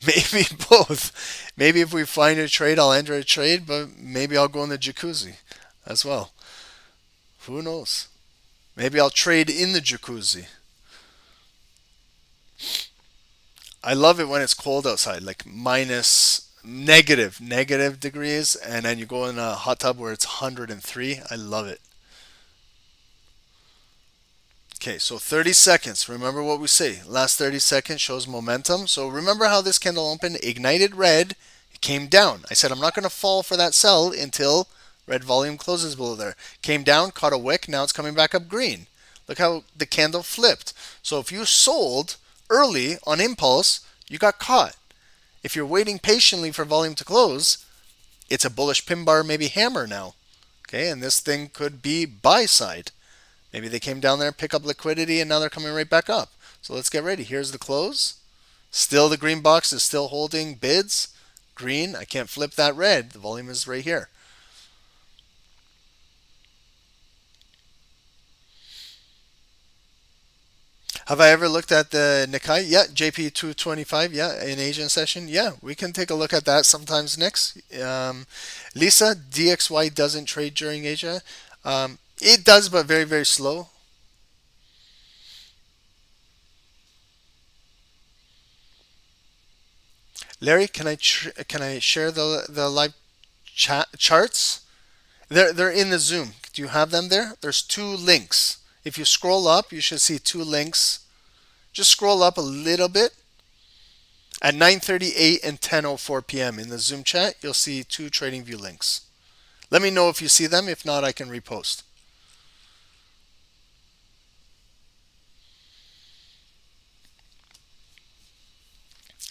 Maybe both. Maybe if we find a trade, I'll enter a trade, but maybe I'll go in the jacuzzi as well. Who knows? Maybe I'll trade in the jacuzzi. I love it when it's cold outside, like minus negative degrees, and then you go in a hot tub where it's 103. I love it. Okay, so 30 seconds. Remember what we say. Last 30 seconds shows momentum. So remember how this candle opened, ignited red, it came down. I said I'm not going to fall for that sell until red volume closes below there. Came down, caught a wick, now it's coming back up green. Look how the candle flipped. So if you sold early on impulse, you got caught. If you're waiting patiently for volume to close, it's a bullish pin bar, maybe hammer now. Okay, and this thing could be buy side. Maybe they came down there, pick up liquidity, and now they're coming right back up. So let's get ready. Here's the close. Still the green box is still holding bids. Green, I can't flip that red. The volume is right here. Have I ever looked at the Nikkei? Yeah, JP 225. Yeah, in Asian session. Yeah, we can take a look at that sometimes next. Lisa, DXY doesn't trade during Asia. It does, but very, very slow. Larry, can I share the live charts? They're in the Zoom. Do you have them there? There's two links. If you scroll up, you should see two links. Just scroll up a little bit. At 9:38 and 10:04 p.m. in the Zoom chat, you'll see two TradingView links. Let me know if you see them. If not, I can repost.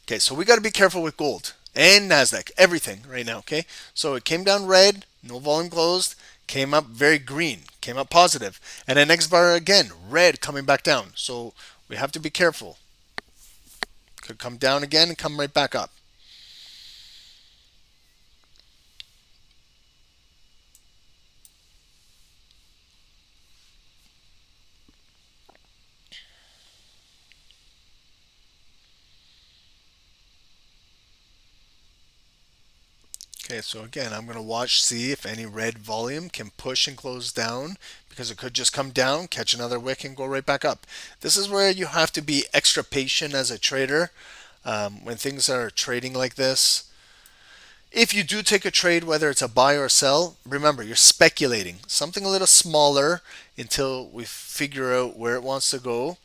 Okay, so we got to be careful with gold and Nasdaq, everything right now. Okay, so it came down red, no volume closed, came up very green, came up positive, and then next bar again, red coming back down. So we have to be careful. Could come down again and come right back up. Okay, so again, I'm going to watch, see if any red volume can push and close down, because it could just come down, catch another wick, and go right back up. This is where you have to be extra patient as a trader when things are trading like this. If you do take a trade, whether it's a buy or sell, remember you're speculating. Something a little smaller until we figure out where it wants to go.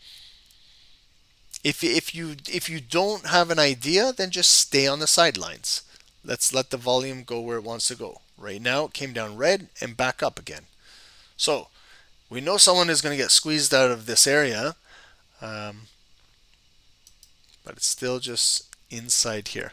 If you don't have an idea, then just stay on the sidelines. Let's let the volume go where it wants to go. Right now, it came down red and back up again. So we know someone is going to get squeezed out of this area, but it's still just inside here.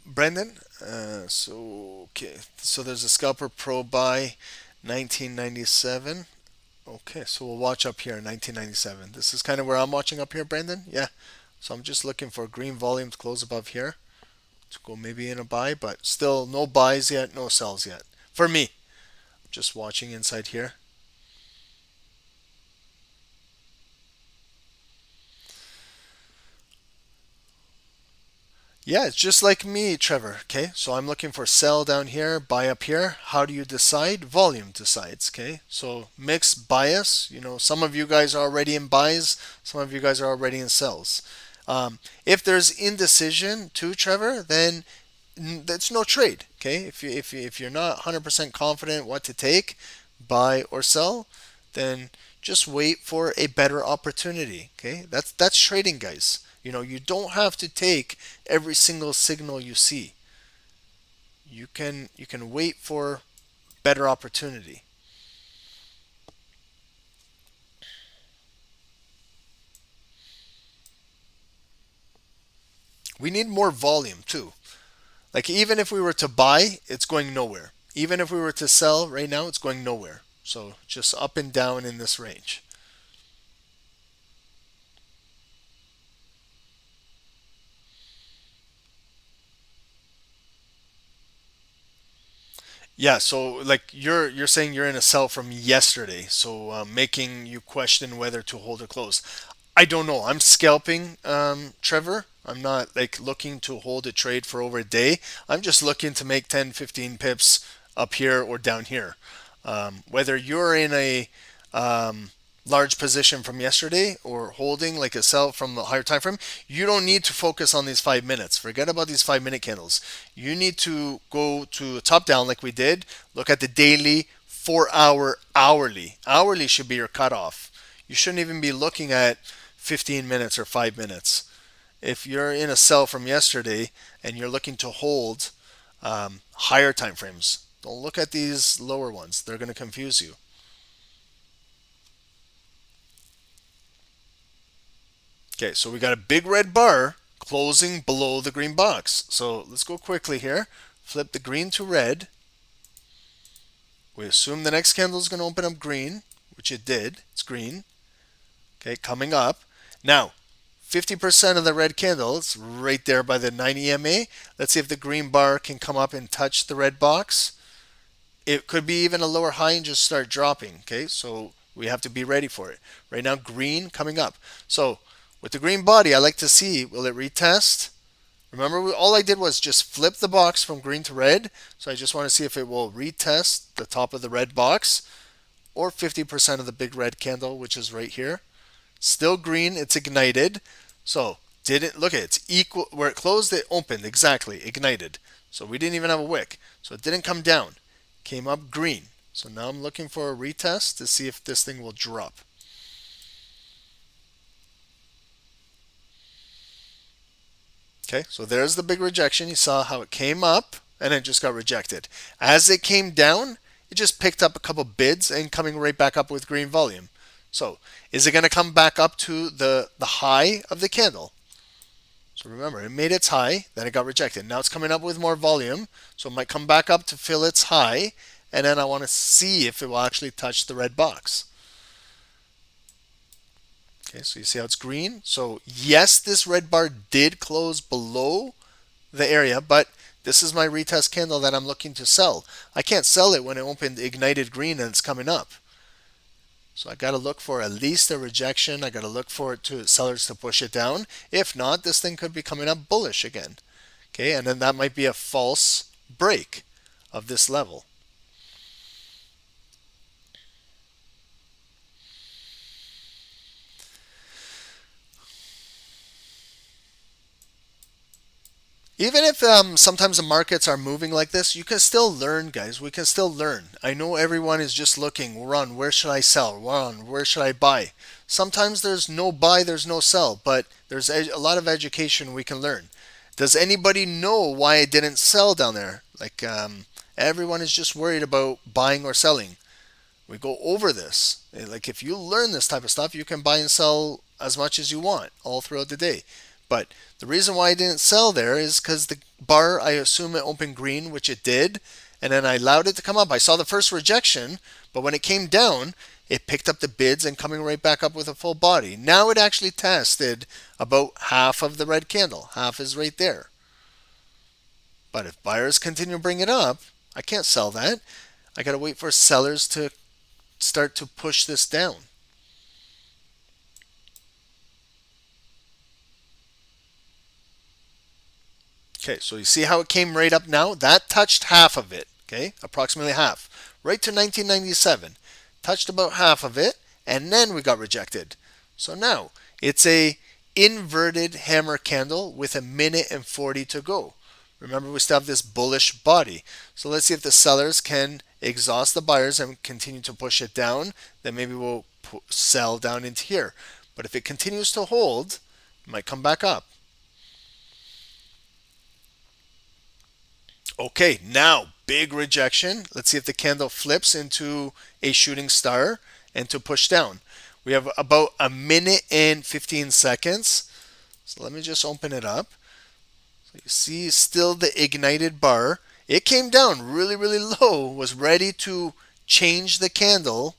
Brendan, okay, so there's a scalper pro buy 1997. Okay, so we'll watch up here 1997. This is kind of where I'm watching up here, Brendan. Yeah, so I'm just looking for green volume to close above here to go maybe in a buy, but still no buys yet, no sells yet for me. Just watching inside here. Yeah, it's just like me, Trevor. Okay, so I'm looking for sell down here, buy up here. How do you decide? Volume decides. Okay, so mixed bias. You know, some of you guys are already in buys, some of you guys are already in sells. If there's indecision too, Trevor, then that's no trade. Okay, if you're not 100% confident what to take, buy or sell, then just wait for a better opportunity. Okay, that's trading, guys. You know, you don't have to take every single signal you see. You can wait for better opportunity. We need more volume too. Like even if we were to buy, it's going nowhere. Even if we were to sell right now, it's going nowhere. So just up and down in this range. Yeah, so like you're saying you're in a sell from yesterday, so making you question whether to hold or close. I don't know. I'm scalping, Trevor. I'm not like looking to hold a trade for over a day. I'm just looking to make 10, 15 pips up here or down here. Whether you're in a large position from yesterday or holding like a sell from the higher time frame, you don't need to focus on these 5 minutes. Forget about these 5 minute candles. You need to go to top down like we did. Look at the daily, 4 hour, hourly. Hourly should be your cutoff. You shouldn't even be looking at 15 minutes or 5 minutes. If you're in a sell from yesterday and you're looking to hold higher time frames, don't look at these lower ones. They're going to confuse you. Okay, so we got a big red bar closing below the green box. So let's go quickly here. Flip the green to red. We assume the next candle is going to open up green, which it did. It's green. Okay, coming up. Now, 50% of the red candle is right there by the 9 EMA. Let's see if the green bar can come up and touch the red box. It could be even a lower high and just start dropping. Okay, so we have to be ready for it. Right now, green coming up. So with the green body, I like to see, will it retest? Remember, all I did was just flip the box from green to red. So I just want to see if it will retest the top of the red box or 50% of the big red candle, which is right here. Still green, it's ignited. So didn't look at it, it's equal where it closed, it opened exactly, ignited. So we didn't even have a wick. So it didn't come down. Came up green. So now I'm looking for a retest to see if this thing will drop. Okay, so there's the big rejection. You saw how it came up and it just got rejected. As it came down, it just picked up a couple bids and coming right back up with green volume. So is it going to come back up to the high of the candle? So remember, it made its high, then it got rejected. Now it's coming up with more volume, so it might come back up to fill its high, and then I want to see if it will actually touch the red box. Okay, so you see how it's green? So yes, this red bar did close below the area, but this is my retest candle that I'm looking to sell. I can't sell it when it opened ignited green and it's coming up. So I got to look for at least a rejection. I got to look for it to sellers to push it down. If not, this thing could be coming up bullish again. Okay, and then that might be a false break of this level. Even if sometimes the markets are moving like this, you can still learn, guys. We can still learn. I know everyone is just looking, Ron, where should I sell? Ron, where should I buy? Sometimes there's no buy, there's no sell, but there's a lot of education we can learn. Does anybody know why I didn't sell down there? Like everyone is just worried about buying or selling. We go over this. Like if you learn this type of stuff, you can buy and sell as much as you want all throughout the day. But the reason why I didn't sell there is because the bar, I assume it opened green, which it did, and then I allowed it to come up. I saw the first rejection, but when it came down, it picked up the bids and coming right back up with a full body. Now it actually tested about half of the red candle. Half is right there. But if buyers continue to bring it up, I can't sell that. I got to wait for sellers to start to push this down. Okay, so you see how it came right up now? That touched half of it, okay? Approximately half. Right to 1997. Touched about half of it, and then we got rejected. So now, it's a inverted hammer candle with 1:40 to go. Remember, we still have this bullish body. So let's see if the sellers can exhaust the buyers and continue to push it down. Then maybe we'll sell down into here. But if it continues to hold, it might come back up. Okay, now big rejection. Let's see if the candle flips into a shooting star and to push down. We have about 1:15. So let me just open it up. So you see still the ignited bar. It came down really, really low, was ready to change the candle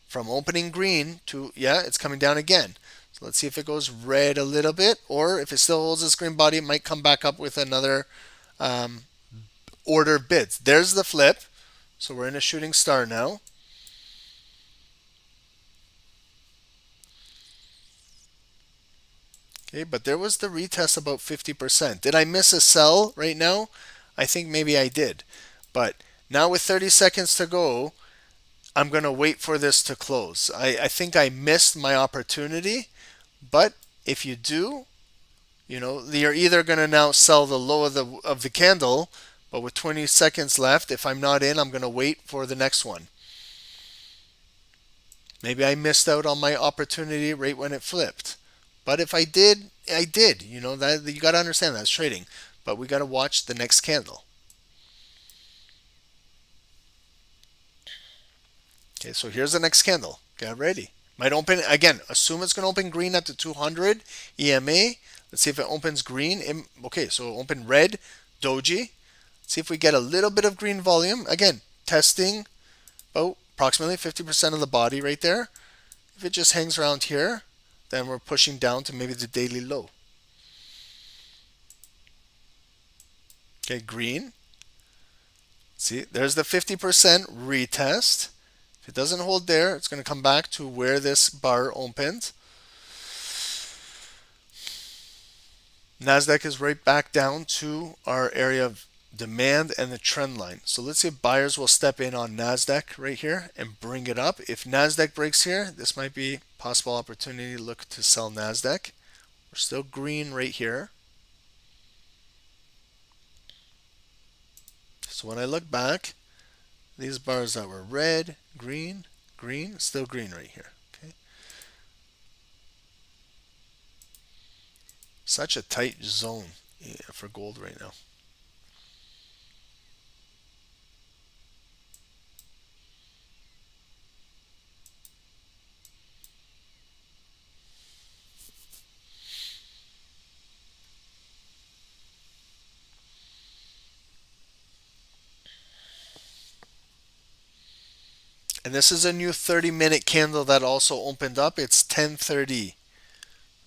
from opening green to, yeah, it's coming down again. So let's see if it goes red a little bit, or if it still holds this green body, it might come back up with another order bids. There's the flip. So we're in a shooting star now. Okay, but there was the retest about 50%. Did I miss a sell right now? I think maybe I did. But now with 30 seconds to go, I'm going to wait for this to close. I think I missed my opportunity, but if you do, you're either going to now sell the low of the candle, but with 20 seconds left, if I'm not in, I'm going to wait for the next one. Maybe I missed out on my opportunity right when it flipped. But if I did, I did. That you got to understand that's trading. But we got to watch the next candle. Okay, so here's the next candle. Get ready. Might open again. Assume it's going to open green at the 200 EMA. Let's see if it opens green. Okay, so open red, doji. See if we get a little bit of green volume. Again, testing approximately 50% of the body right there. If it just hangs around here, then we're pushing down to maybe the daily low. Okay, green. See, there's the 50% retest. If it doesn't hold there, it's going to come back to where this bar opened. Nasdaq is right back down to our area of demand and the trend line. So let's see if buyers will step in on Nasdaq right here and bring it up. If Nasdaq breaks here, this might be possible opportunity to look to sell Nasdaq. We're still green right here. So when I look back, these bars that were red, green, green, still green right here. Okay. Such a tight zone for gold right now. And this is a new 30-minute candle that also opened up. It's 10:30.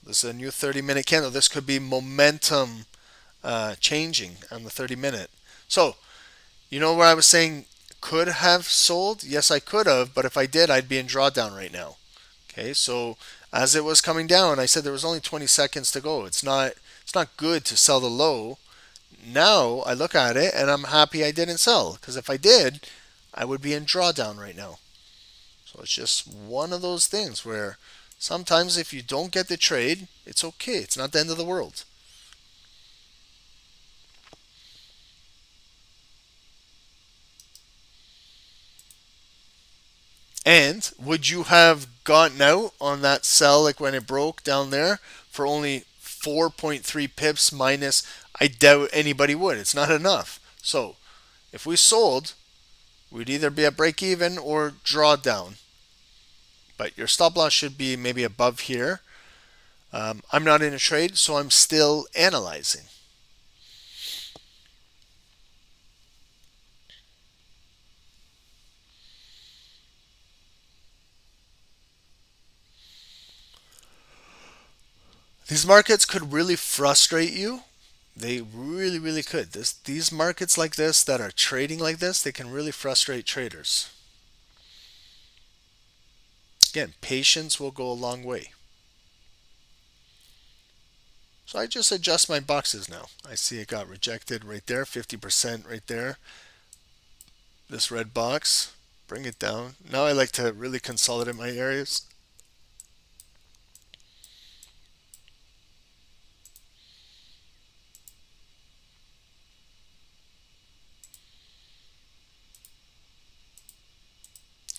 This is a new 30-minute candle. This could be momentum changing on the 30-minute. So, where I was saying could have sold? Yes, I could have, but if I did, I'd be in drawdown right now. Okay, so as it was coming down, I said there was only 20 seconds to go. It's not good to sell the low. Now I look at it and I'm happy I didn't sell, because if I did, I would be in drawdown right now. So it's just one of those things where sometimes if you don't get the trade, it's okay. It's not the end of the world. And would you have gotten out on that sell like when it broke down there for only 4.3 pips minus? I doubt anybody would. It's not enough. So if we sold, we'd either be at break even or draw down. But your stop loss should be maybe above here. I'm not in a trade, so I'm still analyzing. These markets could really frustrate you. They really, really could. These markets like this that are trading like this, they can really frustrate traders. Again, patience will go a long way. So I just adjust my boxes now. I see it got rejected right there, 50% right there. This red box, bring it down. Now I like to really consolidate my areas.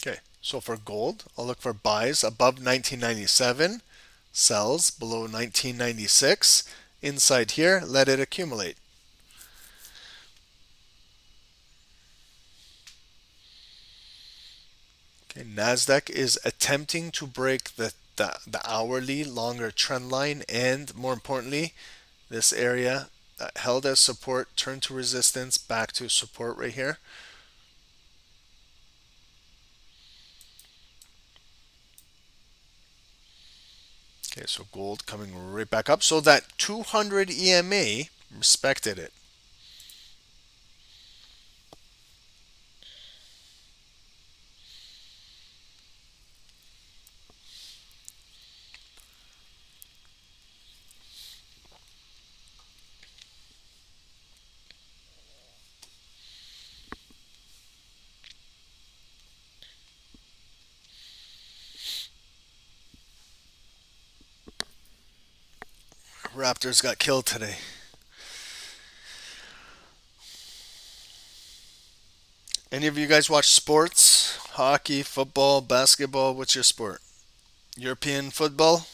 Okay, so for gold, I'll look for buys above 1997, sells below 1996. Inside here, let it accumulate. Okay, Nasdaq is attempting to break the hourly longer trend line, and more importantly, this area that held as support turned to resistance, back to support right here. Okay, so gold coming right back up. So that 200 EMA respected it. Raptors got killed today. Any of you guys watch sports? Hockey, football, basketball? What's your sport? European football?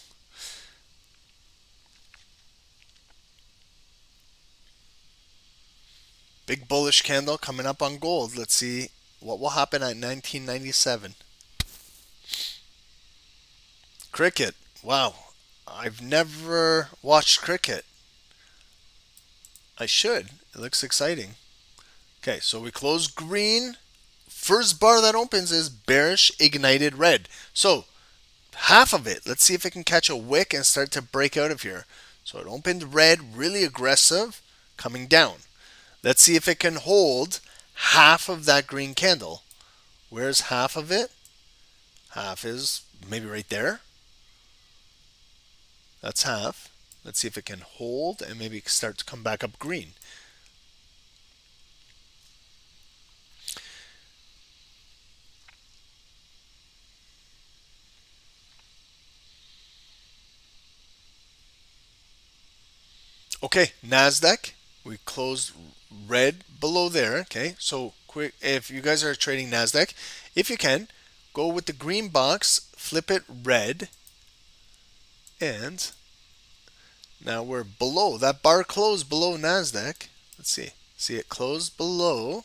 Big bullish candle coming up on gold. Let's see what will happen at 1997. Cricket. Wow. I've never watched cricket. I should. It looks exciting. Okay, so we close green. First bar that opens is bearish ignited red. So half of it. Let's see if it can catch a wick and start to break out of here. So it opened red, really aggressive, coming down. Let's see if it can hold half of that green candle. Where's half of it? Half is maybe right there. That's half. Let's see if it can hold and maybe start to come back up green. Okay, Nasdaq, we closed red below there. Okay, so quick, if you guys are trading Nasdaq, if you can, go with the green box, flip it red, and now we're below. That bar closed below Nasdaq. Let's see it closed below,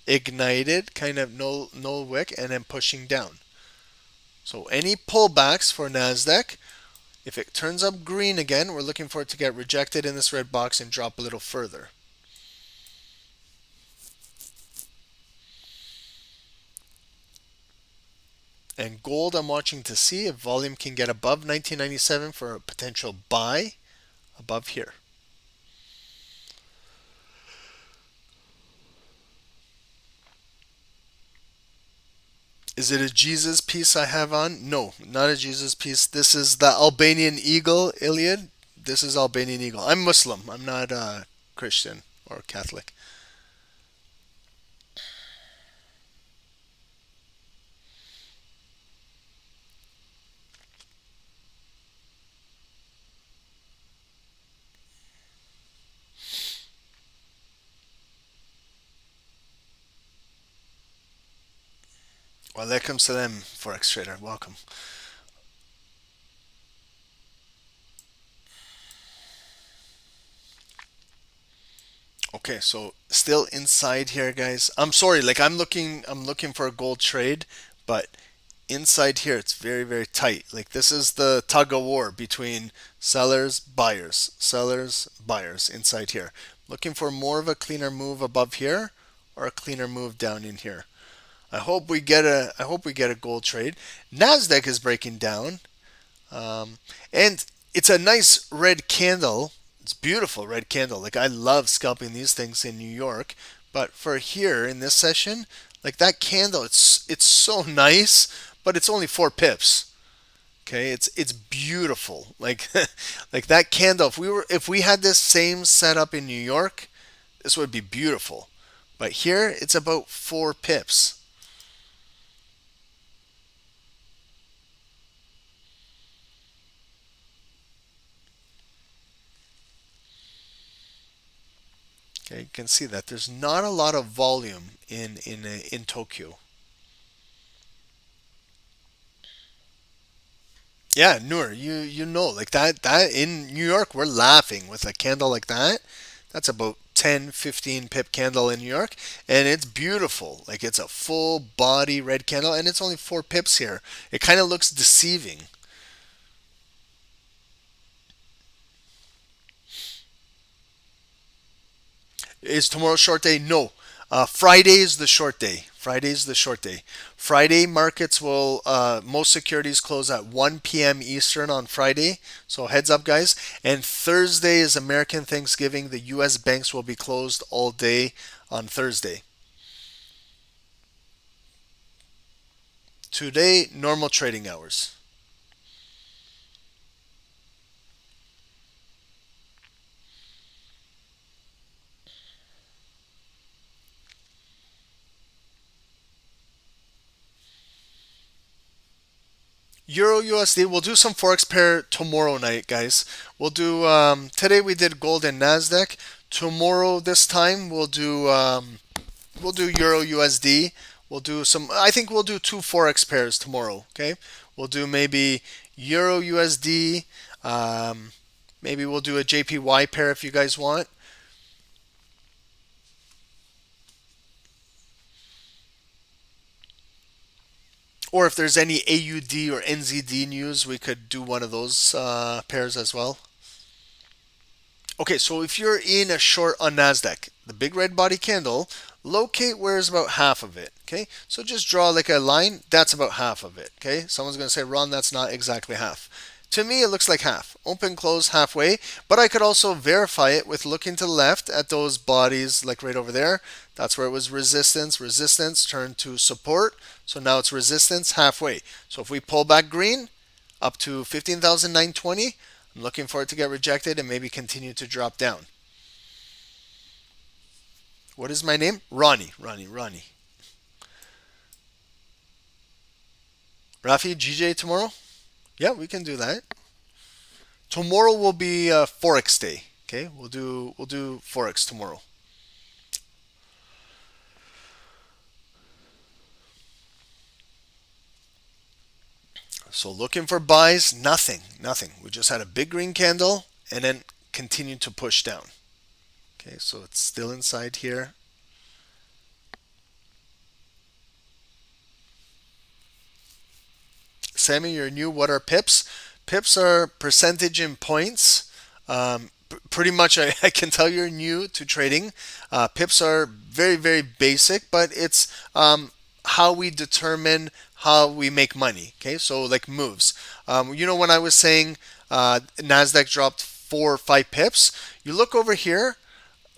ignited, kind of no wick, and then pushing down. So any pullbacks for Nasdaq, if it turns up green again, we're looking for it to get rejected in this red box and drop a little further. And gold, I'm watching to see if volume can get above 1997 for a potential buy above here. Is it a Jesus piece I have on? No, not a Jesus piece. This is the Albanian Eagle, Iliad. This is Albanian Eagle. I'm Muslim. I'm not Christian or Catholic. Walaikum salam, Forex trader. Welcome. Okay, so still inside here, guys. I'm sorry, like I'm looking for a gold trade, but inside here it's very tight. Like this is the tug of war between sellers, buyers inside here. Looking for more of a cleaner move above here or a cleaner move down in here. I hope we get a gold trade. Nasdaq is breaking down. And it's a nice red candle. It's beautiful red candle. Like I love scalping these things in New York, but for here in this session, like that candle, it's so nice, but it's only 4 pips. Okay, it's beautiful. Like like that candle. If we had this same setup in New York, this would be beautiful. But here it's about 4 pips. Okay, you can see that there's not a lot of volume in Tokyo. Yeah, Noor, you know, like that in New York, we're laughing with a candle like that. That's about 10, 15 pip candle in New York, and it's beautiful. Like it's a full body red candle, and it's only 4 pips here. It kind of looks deceiving. Is tomorrow short day? No. Friday is the short day. Friday is the short day. Friday markets will, most securities close at 1 p.m. Eastern on Friday. So heads up, guys. And Thursday is American Thanksgiving. The U.S. banks will be closed all day on Thursday. Today, normal trading hours. Euro USD. We'll do some Forex pair tomorrow night, guys. We'll do today we did gold and Nasdaq. Tomorrow this time we'll do Euro USD. We'll do some. I think we'll do two Forex pairs tomorrow. Okay, we'll do maybe Euro USD. Maybe we'll do a JPY pair if you guys want. Or if there's any AUD or NZD news, we could do one of those pairs as well. Okay, so if you're in a short on Nasdaq, the big red body candle, locate where is about half of it. Okay, so just draw like a line. That's about half of it. Okay, someone's going to say, Ron, that's not exactly half. To me, it looks like half. Open, close, halfway. But I could also verify it with looking to the left at those bodies, like right over there. That's where it was resistance. Resistance turned to support. So now it's resistance halfway. So if we pull back green up to 15,920, I'm looking for it to get rejected and maybe continue to drop down. What is my name? Ronnie. Rafi, GJ tomorrow? Yeah, we can do that. Tomorrow will be Forex day. Okay, we'll do Forex tomorrow. So looking for buys, nothing. We just had a big green candle and then continued to push down. Okay, so it's still inside here. Sammy, you're new. What are pips? Pips are percentage in points. Pretty much, I can tell you're new to trading. Pips are very, very basic, but it's how we determine how we make money. Okay, so like moves. When I was saying Nasdaq dropped 4 or 5 pips, you look over here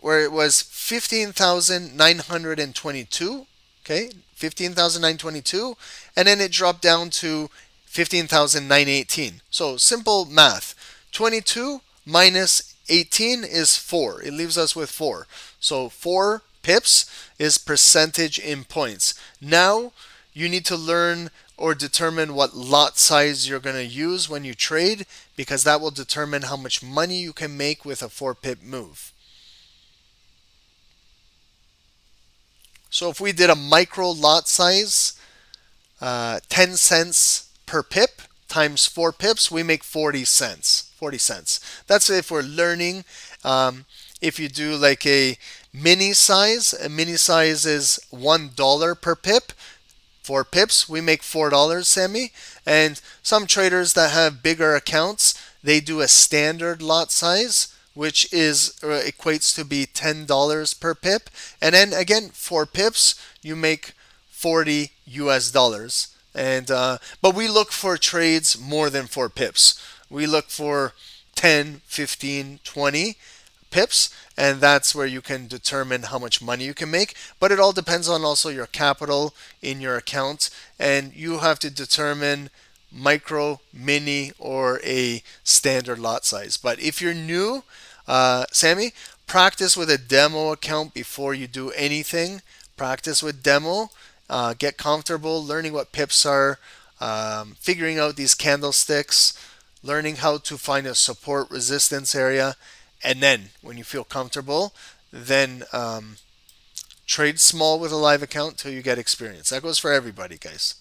where it was 15,922. Okay, 15,922, and then it dropped down to 15,918. So simple math. 22 minus 18 is 4. It leaves us with 4. So 4 pips is percentage in points. Now you need to learn or determine what lot size you're going to use when you trade, because that will determine how much money you can make with a 4 pip move. So if we did a micro lot size, 10 cents per pip times 4 pips, we make 40 cents. 40 cents. That's if we're learning. If you do like a mini size is $1 per pip. 4 pips, we make $4, Sammy. And some traders that have bigger accounts, they do a standard lot size, which is equates to be $10 per pip. And then again, 4 pips, you make $40 US. And but we look for trades more than 4 pips. We look for 10, 15, 20 pips, and that's where you can determine how much money you can make. But it all depends on also your capital in your account, and you have to determine micro, mini, or a standard lot size. But if you're new, Sammy, practice with a demo account before you do anything. Practice with demo. Get comfortable learning what pips are, figuring out these candlesticks, learning how to find a support resistance area, and then when you feel comfortable, then trade small with a live account till you get experience. That goes for everybody, guys.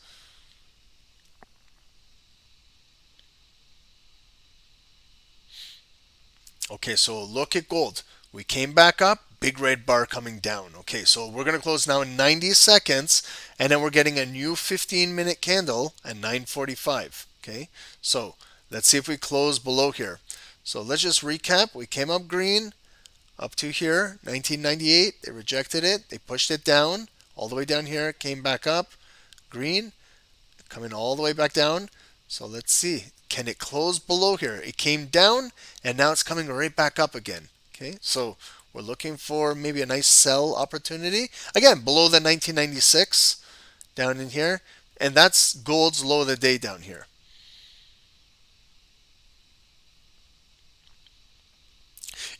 Okay, so look at gold. We came back up, big red bar coming down. Okay, so we're going to close now in 90 seconds, and then we're getting a new 15-minute candle at 9:45. Okay, so let's see if we close below here. So let's just recap. We came up green up to here, 1998. They rejected it. They pushed it down all the way down here, came back up, green, coming all the way back down. So let's see. Can it close below here? It came down, and now it's coming right back up again. Okay, so we're looking for maybe a nice sell opportunity. Again, below the 1996 down in here. And that's gold's low of the day down here.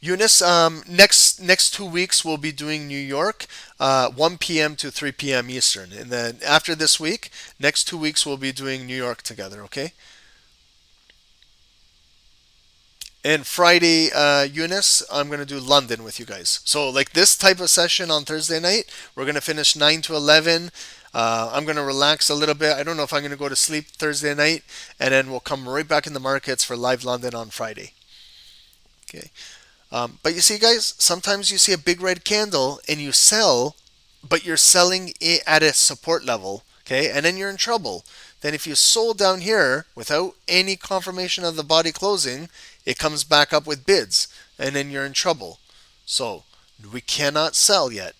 Eunice, next 2 weeks we'll be doing New York, 1 p.m. to 3 p.m. Eastern, and then after this week, next 2 weeks we'll be doing New York together. Okay. And Friday, Eunice, I'm going to do London with you guys. So, like this type of session on Thursday night, we're going to finish 9 to 11. I'm going to relax a little bit. I don't know if I'm going to go to sleep Thursday night, and then we'll come right back in the markets for live London on Friday. Okay. But you see, guys, sometimes you see a big red candle and you sell, but you're selling it at a support level, okay? And then you're in trouble. Then if you sold down here without any confirmation of the body closing, it comes back up with bids, and then you're in trouble. So we cannot sell yet.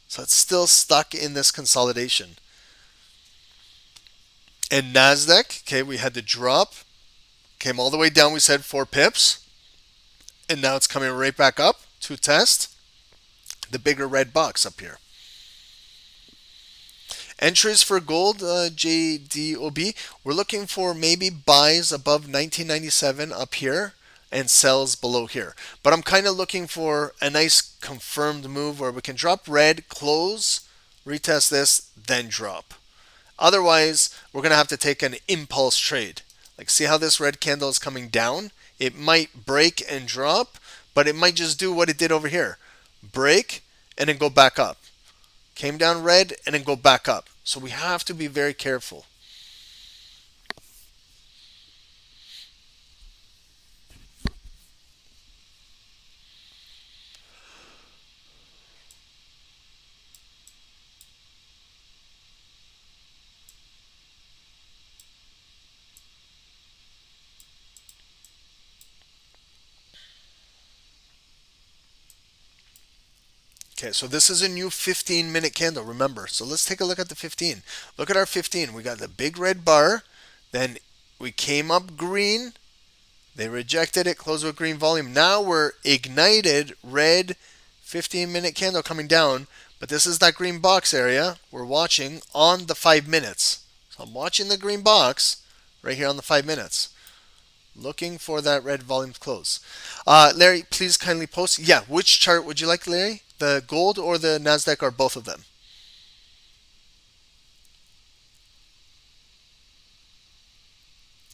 So it's still stuck in this consolidation. And Nasdaq, okay, we had the drop, came all the way down. We said 4 pips, and now it's coming right back up to test the bigger red box up here. Entries for gold, JDOB, we're looking for maybe buys above 1997 up here and sells below here. But I'm kind of looking for a nice confirmed move where we can drop red, close, retest this, then drop. Otherwise, we're going to have to take an impulse trade. Like, see how this red candle is coming down? It might break and drop, but it might just do what it did over here. Break and then go back up. Came down red and then go back up. So we have to be very careful. Okay, so this is a new 15-minute candle, remember. So let's take a look at the 15. Look at our 15. We got the big red bar. Then we came up green. They rejected it, closed with green volume. Now we're ignited red 15-minute candle coming down. But this is that green box area we're watching on the 5 minutes. So I'm watching the green box right here on the 5 minutes. Looking for that red volume to close. Larry, please kindly post. Yeah, which chart would you like, Larry? The gold or the Nasdaq, or both of them?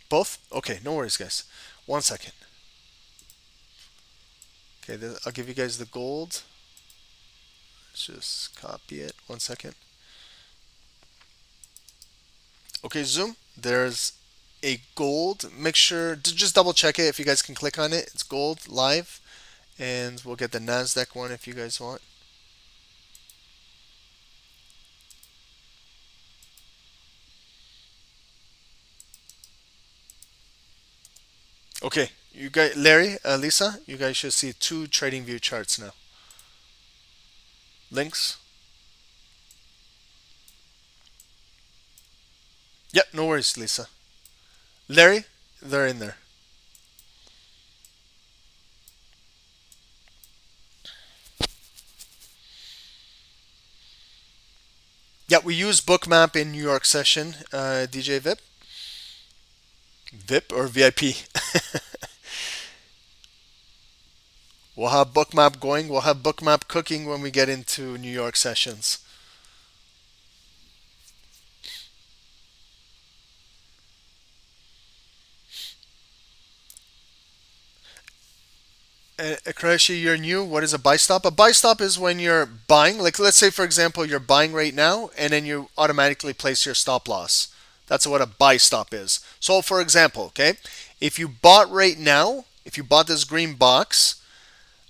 Both? Okay, no worries, guys. 1 second. Okay, I'll give you guys the gold. Let's just copy it. 1 second. Okay, Zoom. There's a gold. Make sure to just double check it if you guys can click on it. It's gold live. And we'll get the Nasdaq one if you guys want. Okay, you guys, Larry, Lisa, you guys should see 2 trading view charts now. Links. Yep, no worries, Lisa. Larry, they're in there. Yeah, we use Bookmap in New York session, DJ VIP. VIP or VIP? We'll have Bookmap going. We'll have Bookmap cooking when we get into New York sessions. Akrashi, you're new. What is a buy stop? A buy stop is when you're buying. Like, let's say, for example, you're buying right now, and then you automatically place your stop loss. That's what a buy stop is. So, for example, okay, if you bought right now, if you bought this green box,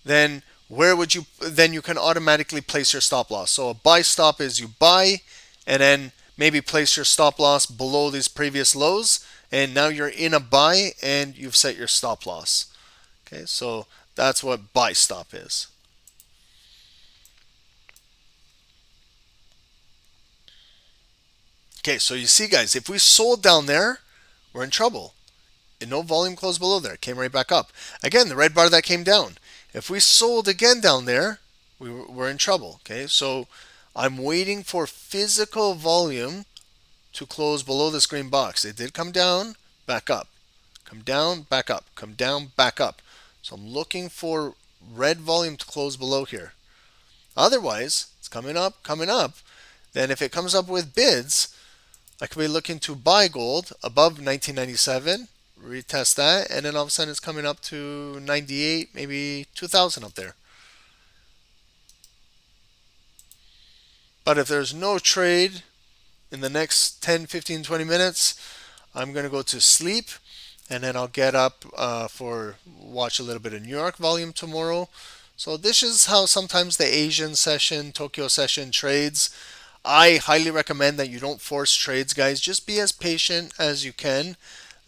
then where would you? Then you can automatically place your stop loss. So, a buy stop is you buy, and then maybe place your stop loss below these previous lows, and now you're in a buy, and you've set your stop loss. Okay, so that's what buy stop is. Okay, so you see, guys, if we sold down there, we're in trouble. And no volume closed below there. It came right back up. Again, the red bar that came down. If we sold again down there, we're in trouble. Okay, so I'm waiting for physical volume to close below this green box. It did come down, back up. Come down, back up. Come down, back up. So I'm looking for red volume to close below here. Otherwise, it's coming up, coming up. Then if it comes up with bids, I could be looking to buy gold above 1997, retest that, and then all of a sudden it's coming up to 98, maybe 2000 up there. But if there's no trade in the next 10, 15, 20 minutes, I'm going to go to sleep, and then I'll get up for watch a little bit of New York volume tomorrow. So this is how sometimes the Asian session, Tokyo session trades. I highly recommend that you don't force trades, guys. Just be as patient as you can.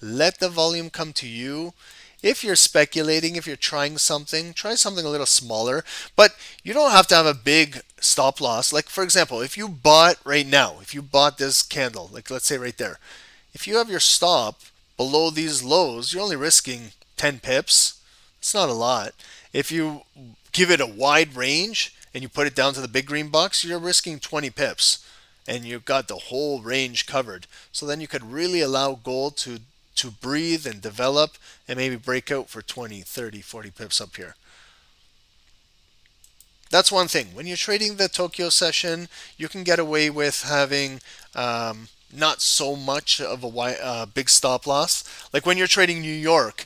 Let the volume come to you. If you're speculating, if you're trying something, try something a little smaller. But you don't have to have a big stop loss. Like, for example, if you bought right now, if you bought this candle, like let's say right there, if you have your stop below these lows, you're only risking 10 pips. It's not a lot. If you give it a wide range and you put it down to the big green box, you're risking 20 pips. And you've got the whole range covered. So then you could really allow gold to breathe and develop and maybe break out for 20, 30, 40 pips up here. That's one thing. When you're trading the Tokyo session, you can get away with having not so much of a big stop loss. Like when you're trading New York,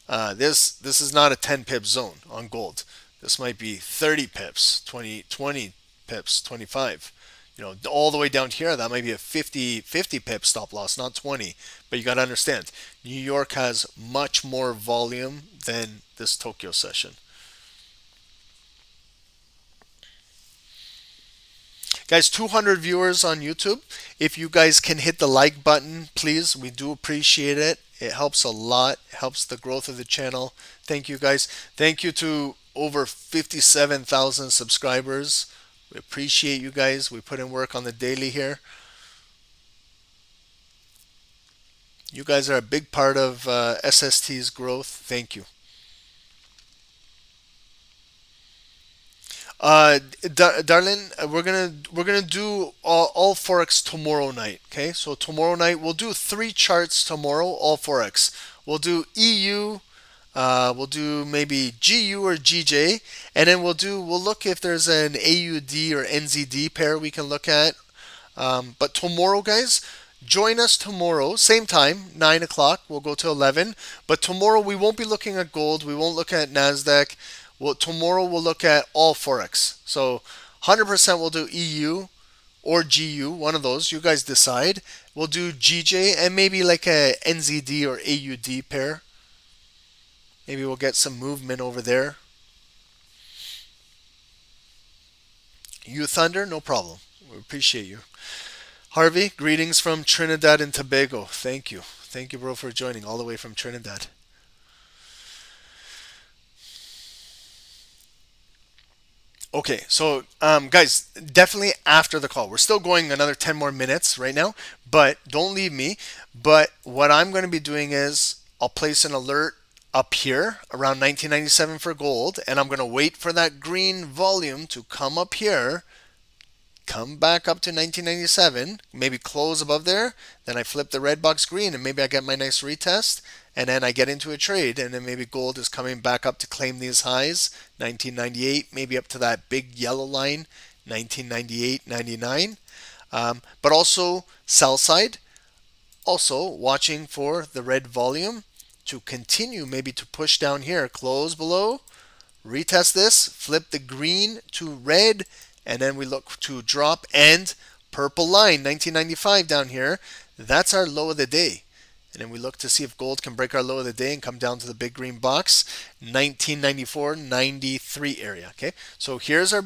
this is not a 10 pip zone on gold. This might be 30 pips, 20 pips, 25. All the way down here, that might be a 50 pip stop loss, not 20. But you got to understand, New York has much more volume than this Tokyo session. Guys, 200 viewers on YouTube. If you guys can hit the like button, please, we do appreciate it. It helps a lot, helps the growth of the channel. Thank you, guys. Thank you to over 57,000 subscribers. We appreciate you guys. We put in work on the daily here. You guys are a big part of SST's growth. Thank you. Darlene, we're gonna do all Forex tomorrow night. Okay, so tomorrow night we'll do 3 charts tomorrow, all Forex. We'll do EU. We'll do maybe GU or GJ, and then we'll look if there's an AUD or NZD pair we can look at. But tomorrow, guys, join us tomorrow, same time, 9 o'clock. We'll go to 11. But tomorrow we won't be looking at gold. We won't look at Nasdaq. Tomorrow we'll look at all Forex. So 100% we'll do EU or GU, one of those. You guys decide. We'll do GJ and maybe like a NZD or AUD pair. Maybe we'll get some movement over there. You Thunder, no problem. We appreciate you. Harvey, greetings from Trinidad and Tobago. Thank you. Thank you, bro, for joining all the way from Trinidad. Okay, so guys, definitely after the call. We're still going another 10 more minutes right now, but don't leave me. But what I'm going to be doing is I'll place an alert up here around 1997 for gold, and I'm going to wait for that green volume to come up here, come back up to 1997, maybe close above there, then I flip the red box green, and maybe I get my nice retest, and then I get into a trade, and then maybe gold is coming back up to claim these highs, 1998, maybe up to that big yellow line, 1998, 99. But also sell side, also watching for the red volume to continue, maybe to push down here, close below, retest this, flip the green to red, and then we look to drop and purple line, 1995 down here. That's our low of the day. And then we look to see if gold can break our low of the day and come down to the big green box, 1994, 93 area. Okay, so here's our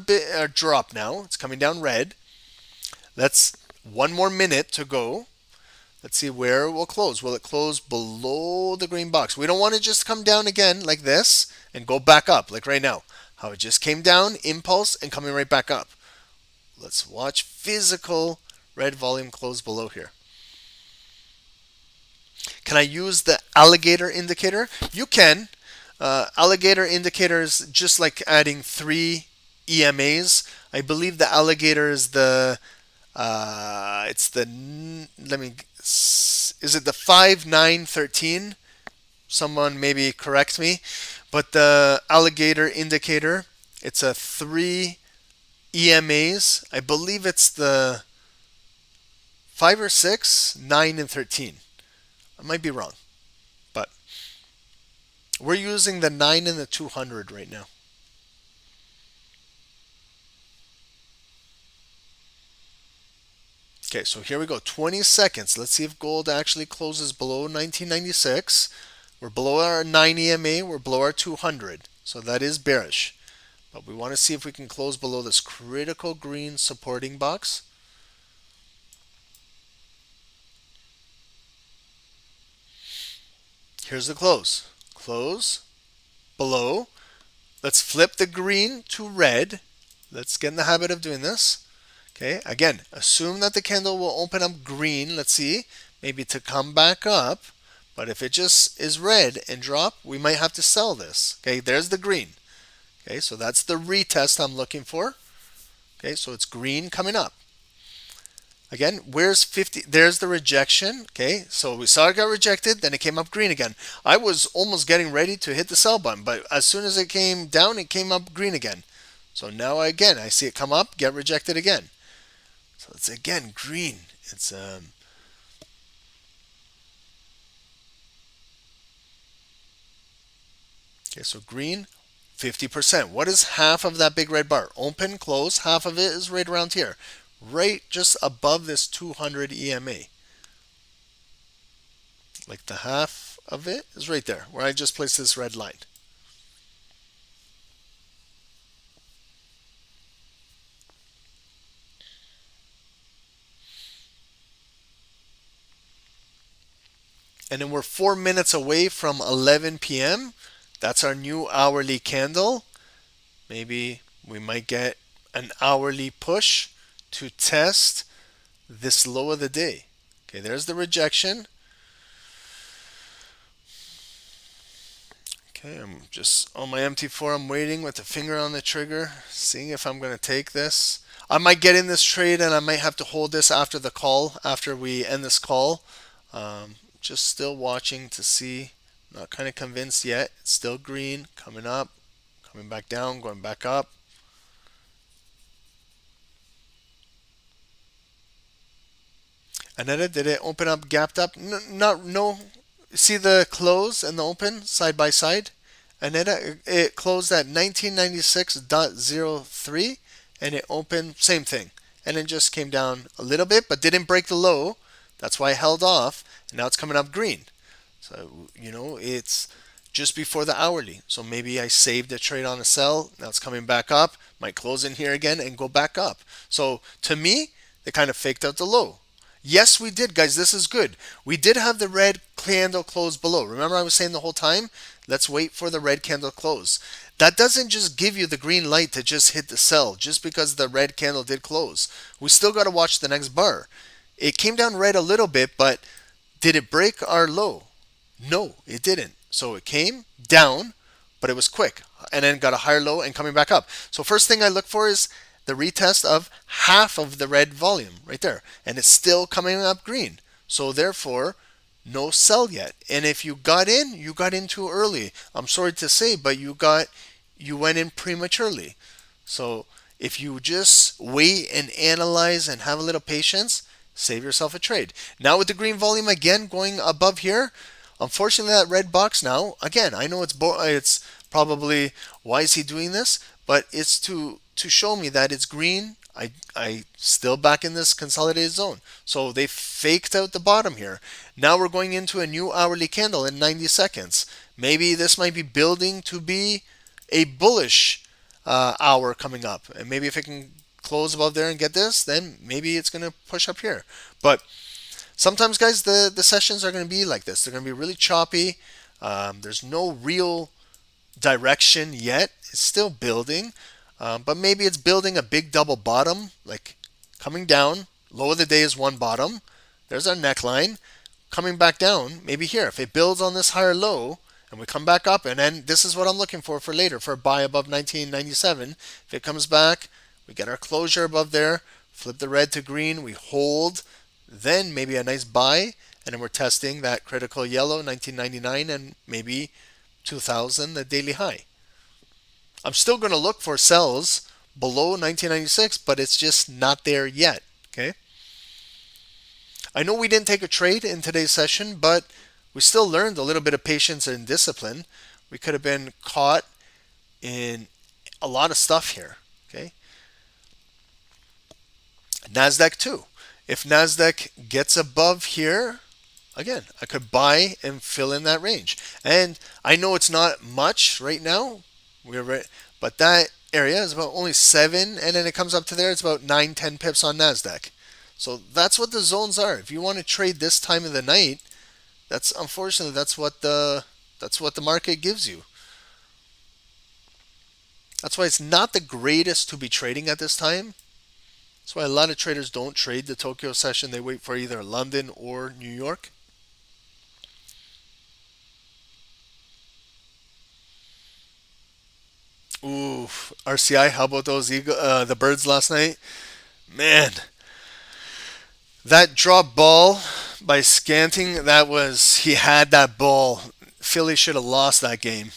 drop now. It's coming down red. Let's one more minute to go. Let's see where it will close. Will it close below the green box? We don't want to just come down again like this and go back up like right now. How it just came down, impulse, and coming right back up. Let's watch physical red volume close below here. Can I use the alligator indicator? You can. Alligator indicator is just like adding 3 EMAs. I believe the alligator is the is it the 5913? Someone maybe correct me. But the alligator indicator, it's a 3 EMAs. I believe it's the 5 or 6, 9, and 13. I might be wrong, but we're using the 9 and the 200 right now. Okay, so here we go. 20 seconds. Let's see if gold actually closes below 1996. We're below our 9 EMA. We're below our 200. So that is bearish. But we want to see if we can close below this critical green supporting box. Here's the close. Close below. Let's flip the green to red. Let's get in the habit of doing this. Okay, again, assume that the candle will open up green. Let's see, maybe to come back up. But if it just is red and drop, we might have to sell this. Okay, there's the green. Okay, so that's the retest I'm looking for. Okay, so it's green coming up. Again, where's 50? There's the rejection. Okay, so we saw it got rejected, then it came up green again. I was almost getting ready to hit the sell button, but as soon as it came down, it came up green again. So now again, I see it come up, get rejected again. So it's again green. It's okay, so green, 50%. What is half of that big red bar? Open, close, half of it is right around here. Right just above this 200 EMA. Like the half of it is right there, where I just placed this red line. And then we're 4 minutes away from 11 p.m. That's our new hourly candle. Maybe we might get an hourly push to test this low of the day. Okay, there's the rejection. Okay, I'm just on my MT4. I'm waiting with the finger on the trigger, seeing if I'm going to take this. I might get in this trade and I might have to hold this after the call, after we end this call. Just still watching to see. Not kind of convinced yet. It's still green, coming up, coming back down, going back up. Aneta, did it open up, gapped up? No. See the close and the open side by side? Aneta, it closed at 1996.03 and it opened, same thing. And it just came down a little bit, but didn't break the low. That's why I held off. And now it's coming up green. So, it's just before the hourly. So maybe I saved a trade on a sell. Now it's coming back up. Might close in here again and go back up. So to me, they kind of faked out the low. Yes, we did, guys. This is good. We did have the red candle close below. Remember I was saying the whole time, let's wait for the red candle close. That doesn't just give you the green light to just hit the sell just because the red candle did close. We still got to watch the next bar. It came down red a little bit, but did it break our low? No, it didn't. So it came down, but it was quick and then got a higher low and coming back up. So first thing I look for is the retest of half of the red volume right there. And it's still coming up green. So therefore, no sell yet. And if you got in, you got in too early. I'm sorry to say, but you went in prematurely. So if you just wait and analyze and have a little patience, save yourself a trade. Now with the green volume again going above here, unfortunately that red box now, again, I know it's probably, why is he doing this? But it's to show me that it's green. I still back in this consolidated zone. So they faked out the bottom here. Now we're going into a new hourly candle in 90 seconds. Maybe this might be building to be a bullish hour coming up. And maybe if it can close above there and get this, then maybe it's going to push up here. But sometimes, guys, the sessions are going to be like this. They're going to be really choppy. There's no real direction yet. It's still building. But maybe it's building a big double bottom, like coming down. Low of the day is one bottom. There's our neckline. Coming back down, maybe here. If it builds on this higher low, and we come back up, and then this is what I'm looking for later, for a buy above 1997. If it comes back, we get our closure above there, flip the red to green, we hold, then maybe a nice buy, and then we're testing that critical yellow, 1999, and maybe 2000, the daily high. I'm still going to look for sells below 1996, but it's just not there yet. Okay. I know we didn't take a trade in today's session, but we still learned a little bit of patience and discipline. We could have been caught in a lot of stuff here. Okay. Nasdaq too. If Nasdaq gets above here, again, I could buy and fill in that range. And I know it's not much right now, but that area is about only 7, and then it comes up to there, it's about 9-10 pips on Nasdaq. So that's what the zones are. If you want to trade this time of the night, that's unfortunately that's what the market gives you. That's why it's not the greatest to be trading at this time. That's why a lot of traders don't trade the Tokyo session. They wait for either London or New York. Ooh, RCI, how about those the birds last night? Man, that drop ball by Scanting, he had that ball. Philly should have lost that game.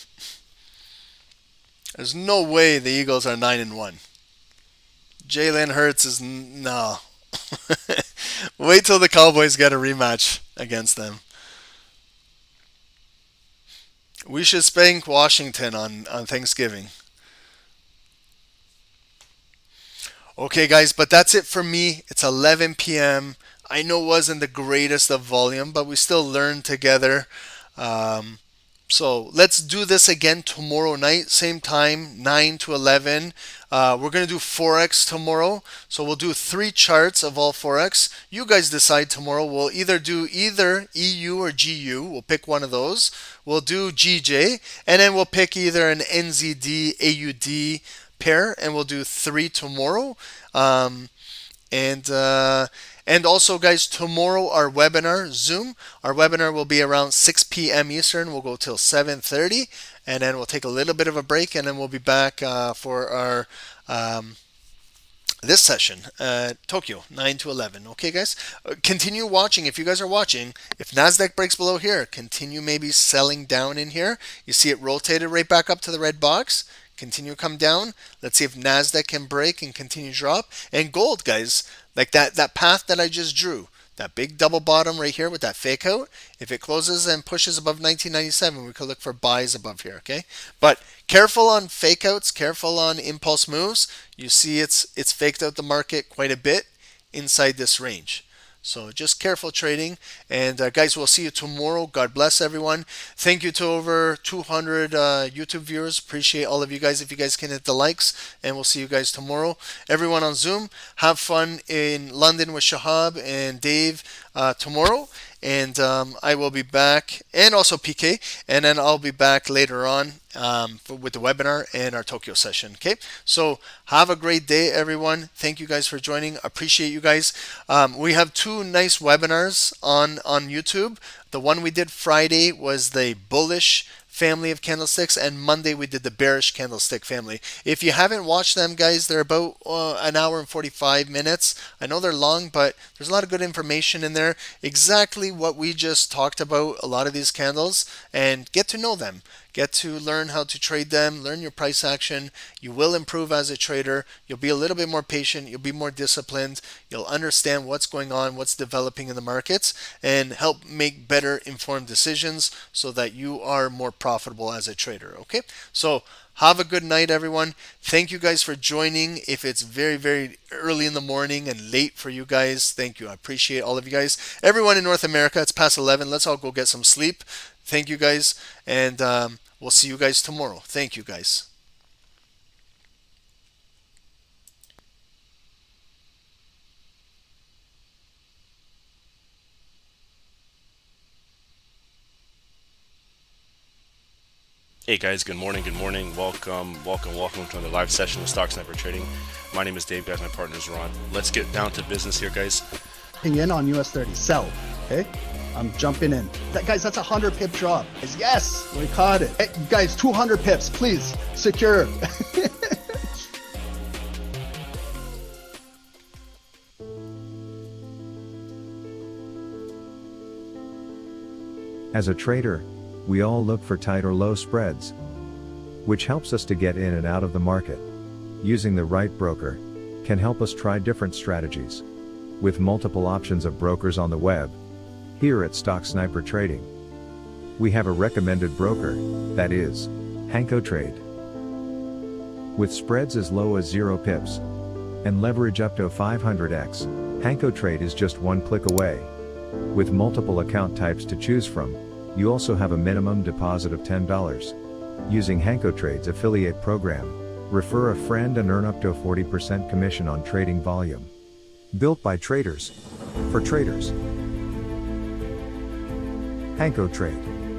There's no way the Eagles are 9-1. Jalen Hurts is no. Wait till the Cowboys get a rematch against them. We should spank Washington on Thanksgiving. Okay, guys, but that's it for me. It's 11 p.m. I know it wasn't the greatest of volume, but we still learned together. So let's do this again tomorrow night, same time, 9 to 11. We're going to do Forex tomorrow. So we'll do 3 charts of all Forex. You guys decide tomorrow. We'll either do EU or GU. We'll pick one of those. We'll do GJ, and then we'll pick either an NZD, AUD pair, and we'll do 3 tomorrow. And also, guys, tomorrow our webinar, Zoom, our webinar will be around 6 p.m. Eastern. We'll go till 7:30, and then we'll take a little bit of a break, and then we'll be back for our this session, Tokyo, 9 to 11. Okay, guys? Continue watching. If you guys are watching, if Nasdaq breaks below here, continue maybe selling down in here. You see it rotated right back up to the red box. Continue come down. Let's see if Nasdaq can break and continue drop. And gold, guys, like that path that I just drew, that big double bottom right here with that fake out, if it closes and pushes above 1997, we could look for buys above here, okay? But careful on fake outs, careful on impulse moves. You see it's faked out the market quite a bit inside this range. So just careful trading. And guys, we'll see you tomorrow. God bless everyone. Thank you to over 200 YouTube viewers. Appreciate all of you guys. If you guys can hit the likes, and we'll see you guys tomorrow. Everyone on Zoom, have fun in London with Shahab and Dave tomorrow. And I will be back, and also PK, and then I'll be back later on with the webinar and our Tokyo session. Okay, so have a great day, everyone. Thank you guys for joining. Appreciate you guys. We have 2 nice webinars on YouTube. The one we did Friday was the Bullish family of candlesticks, and Monday we did the Bearish candlestick family. If you haven't watched them, guys, they're about an hour and 45 minutes. I know they're long, but there's a lot of good information in there, exactly what we just talked about, a lot of these candles, and get to know them. Get to learn how to trade them, learn your price action. You will improve as a trader. You'll be a little bit more patient. You'll be more disciplined. You'll understand what's going on, what's developing in the markets, and help make better informed decisions so that you are more profitable as a trader. Okay? So have a good night, everyone. Thank you guys for joining. If it's very, very early in the morning and late for you guys, thank you. I appreciate all of you guys. Everyone in North America, it's past 11. Let's all go get some sleep. Thank you guys, and we'll see you guys tomorrow. Thank you guys. Hey guys, good morning, welcome to another live session of Stock Sniper Trading. My name is Dave, guys, my partner's Ron. Let's get down to business here, guys. In on US 30, sell, okay? I'm jumping in. Guys, that's a 100 pip drop. Yes, we caught it. Hey, guys, 200 pips, please, secure. As a trader, We all look for tight or low spreads, which helps us to get in and out of the market. Using the right broker can help us try different strategies. With multiple options of brokers on the web, here at Stock Sniper Trading, we have a recommended broker, that is, HankoTrade. With spreads as low as 0 pips and leverage up to 500x, HankoTrade is just one click away. With multiple account types to choose from, you also have a minimum deposit of $10. Using HankoTrade's affiliate program, refer a friend and earn up to a 40% commission on trading volume. Built by traders, for traders. HankoTrade.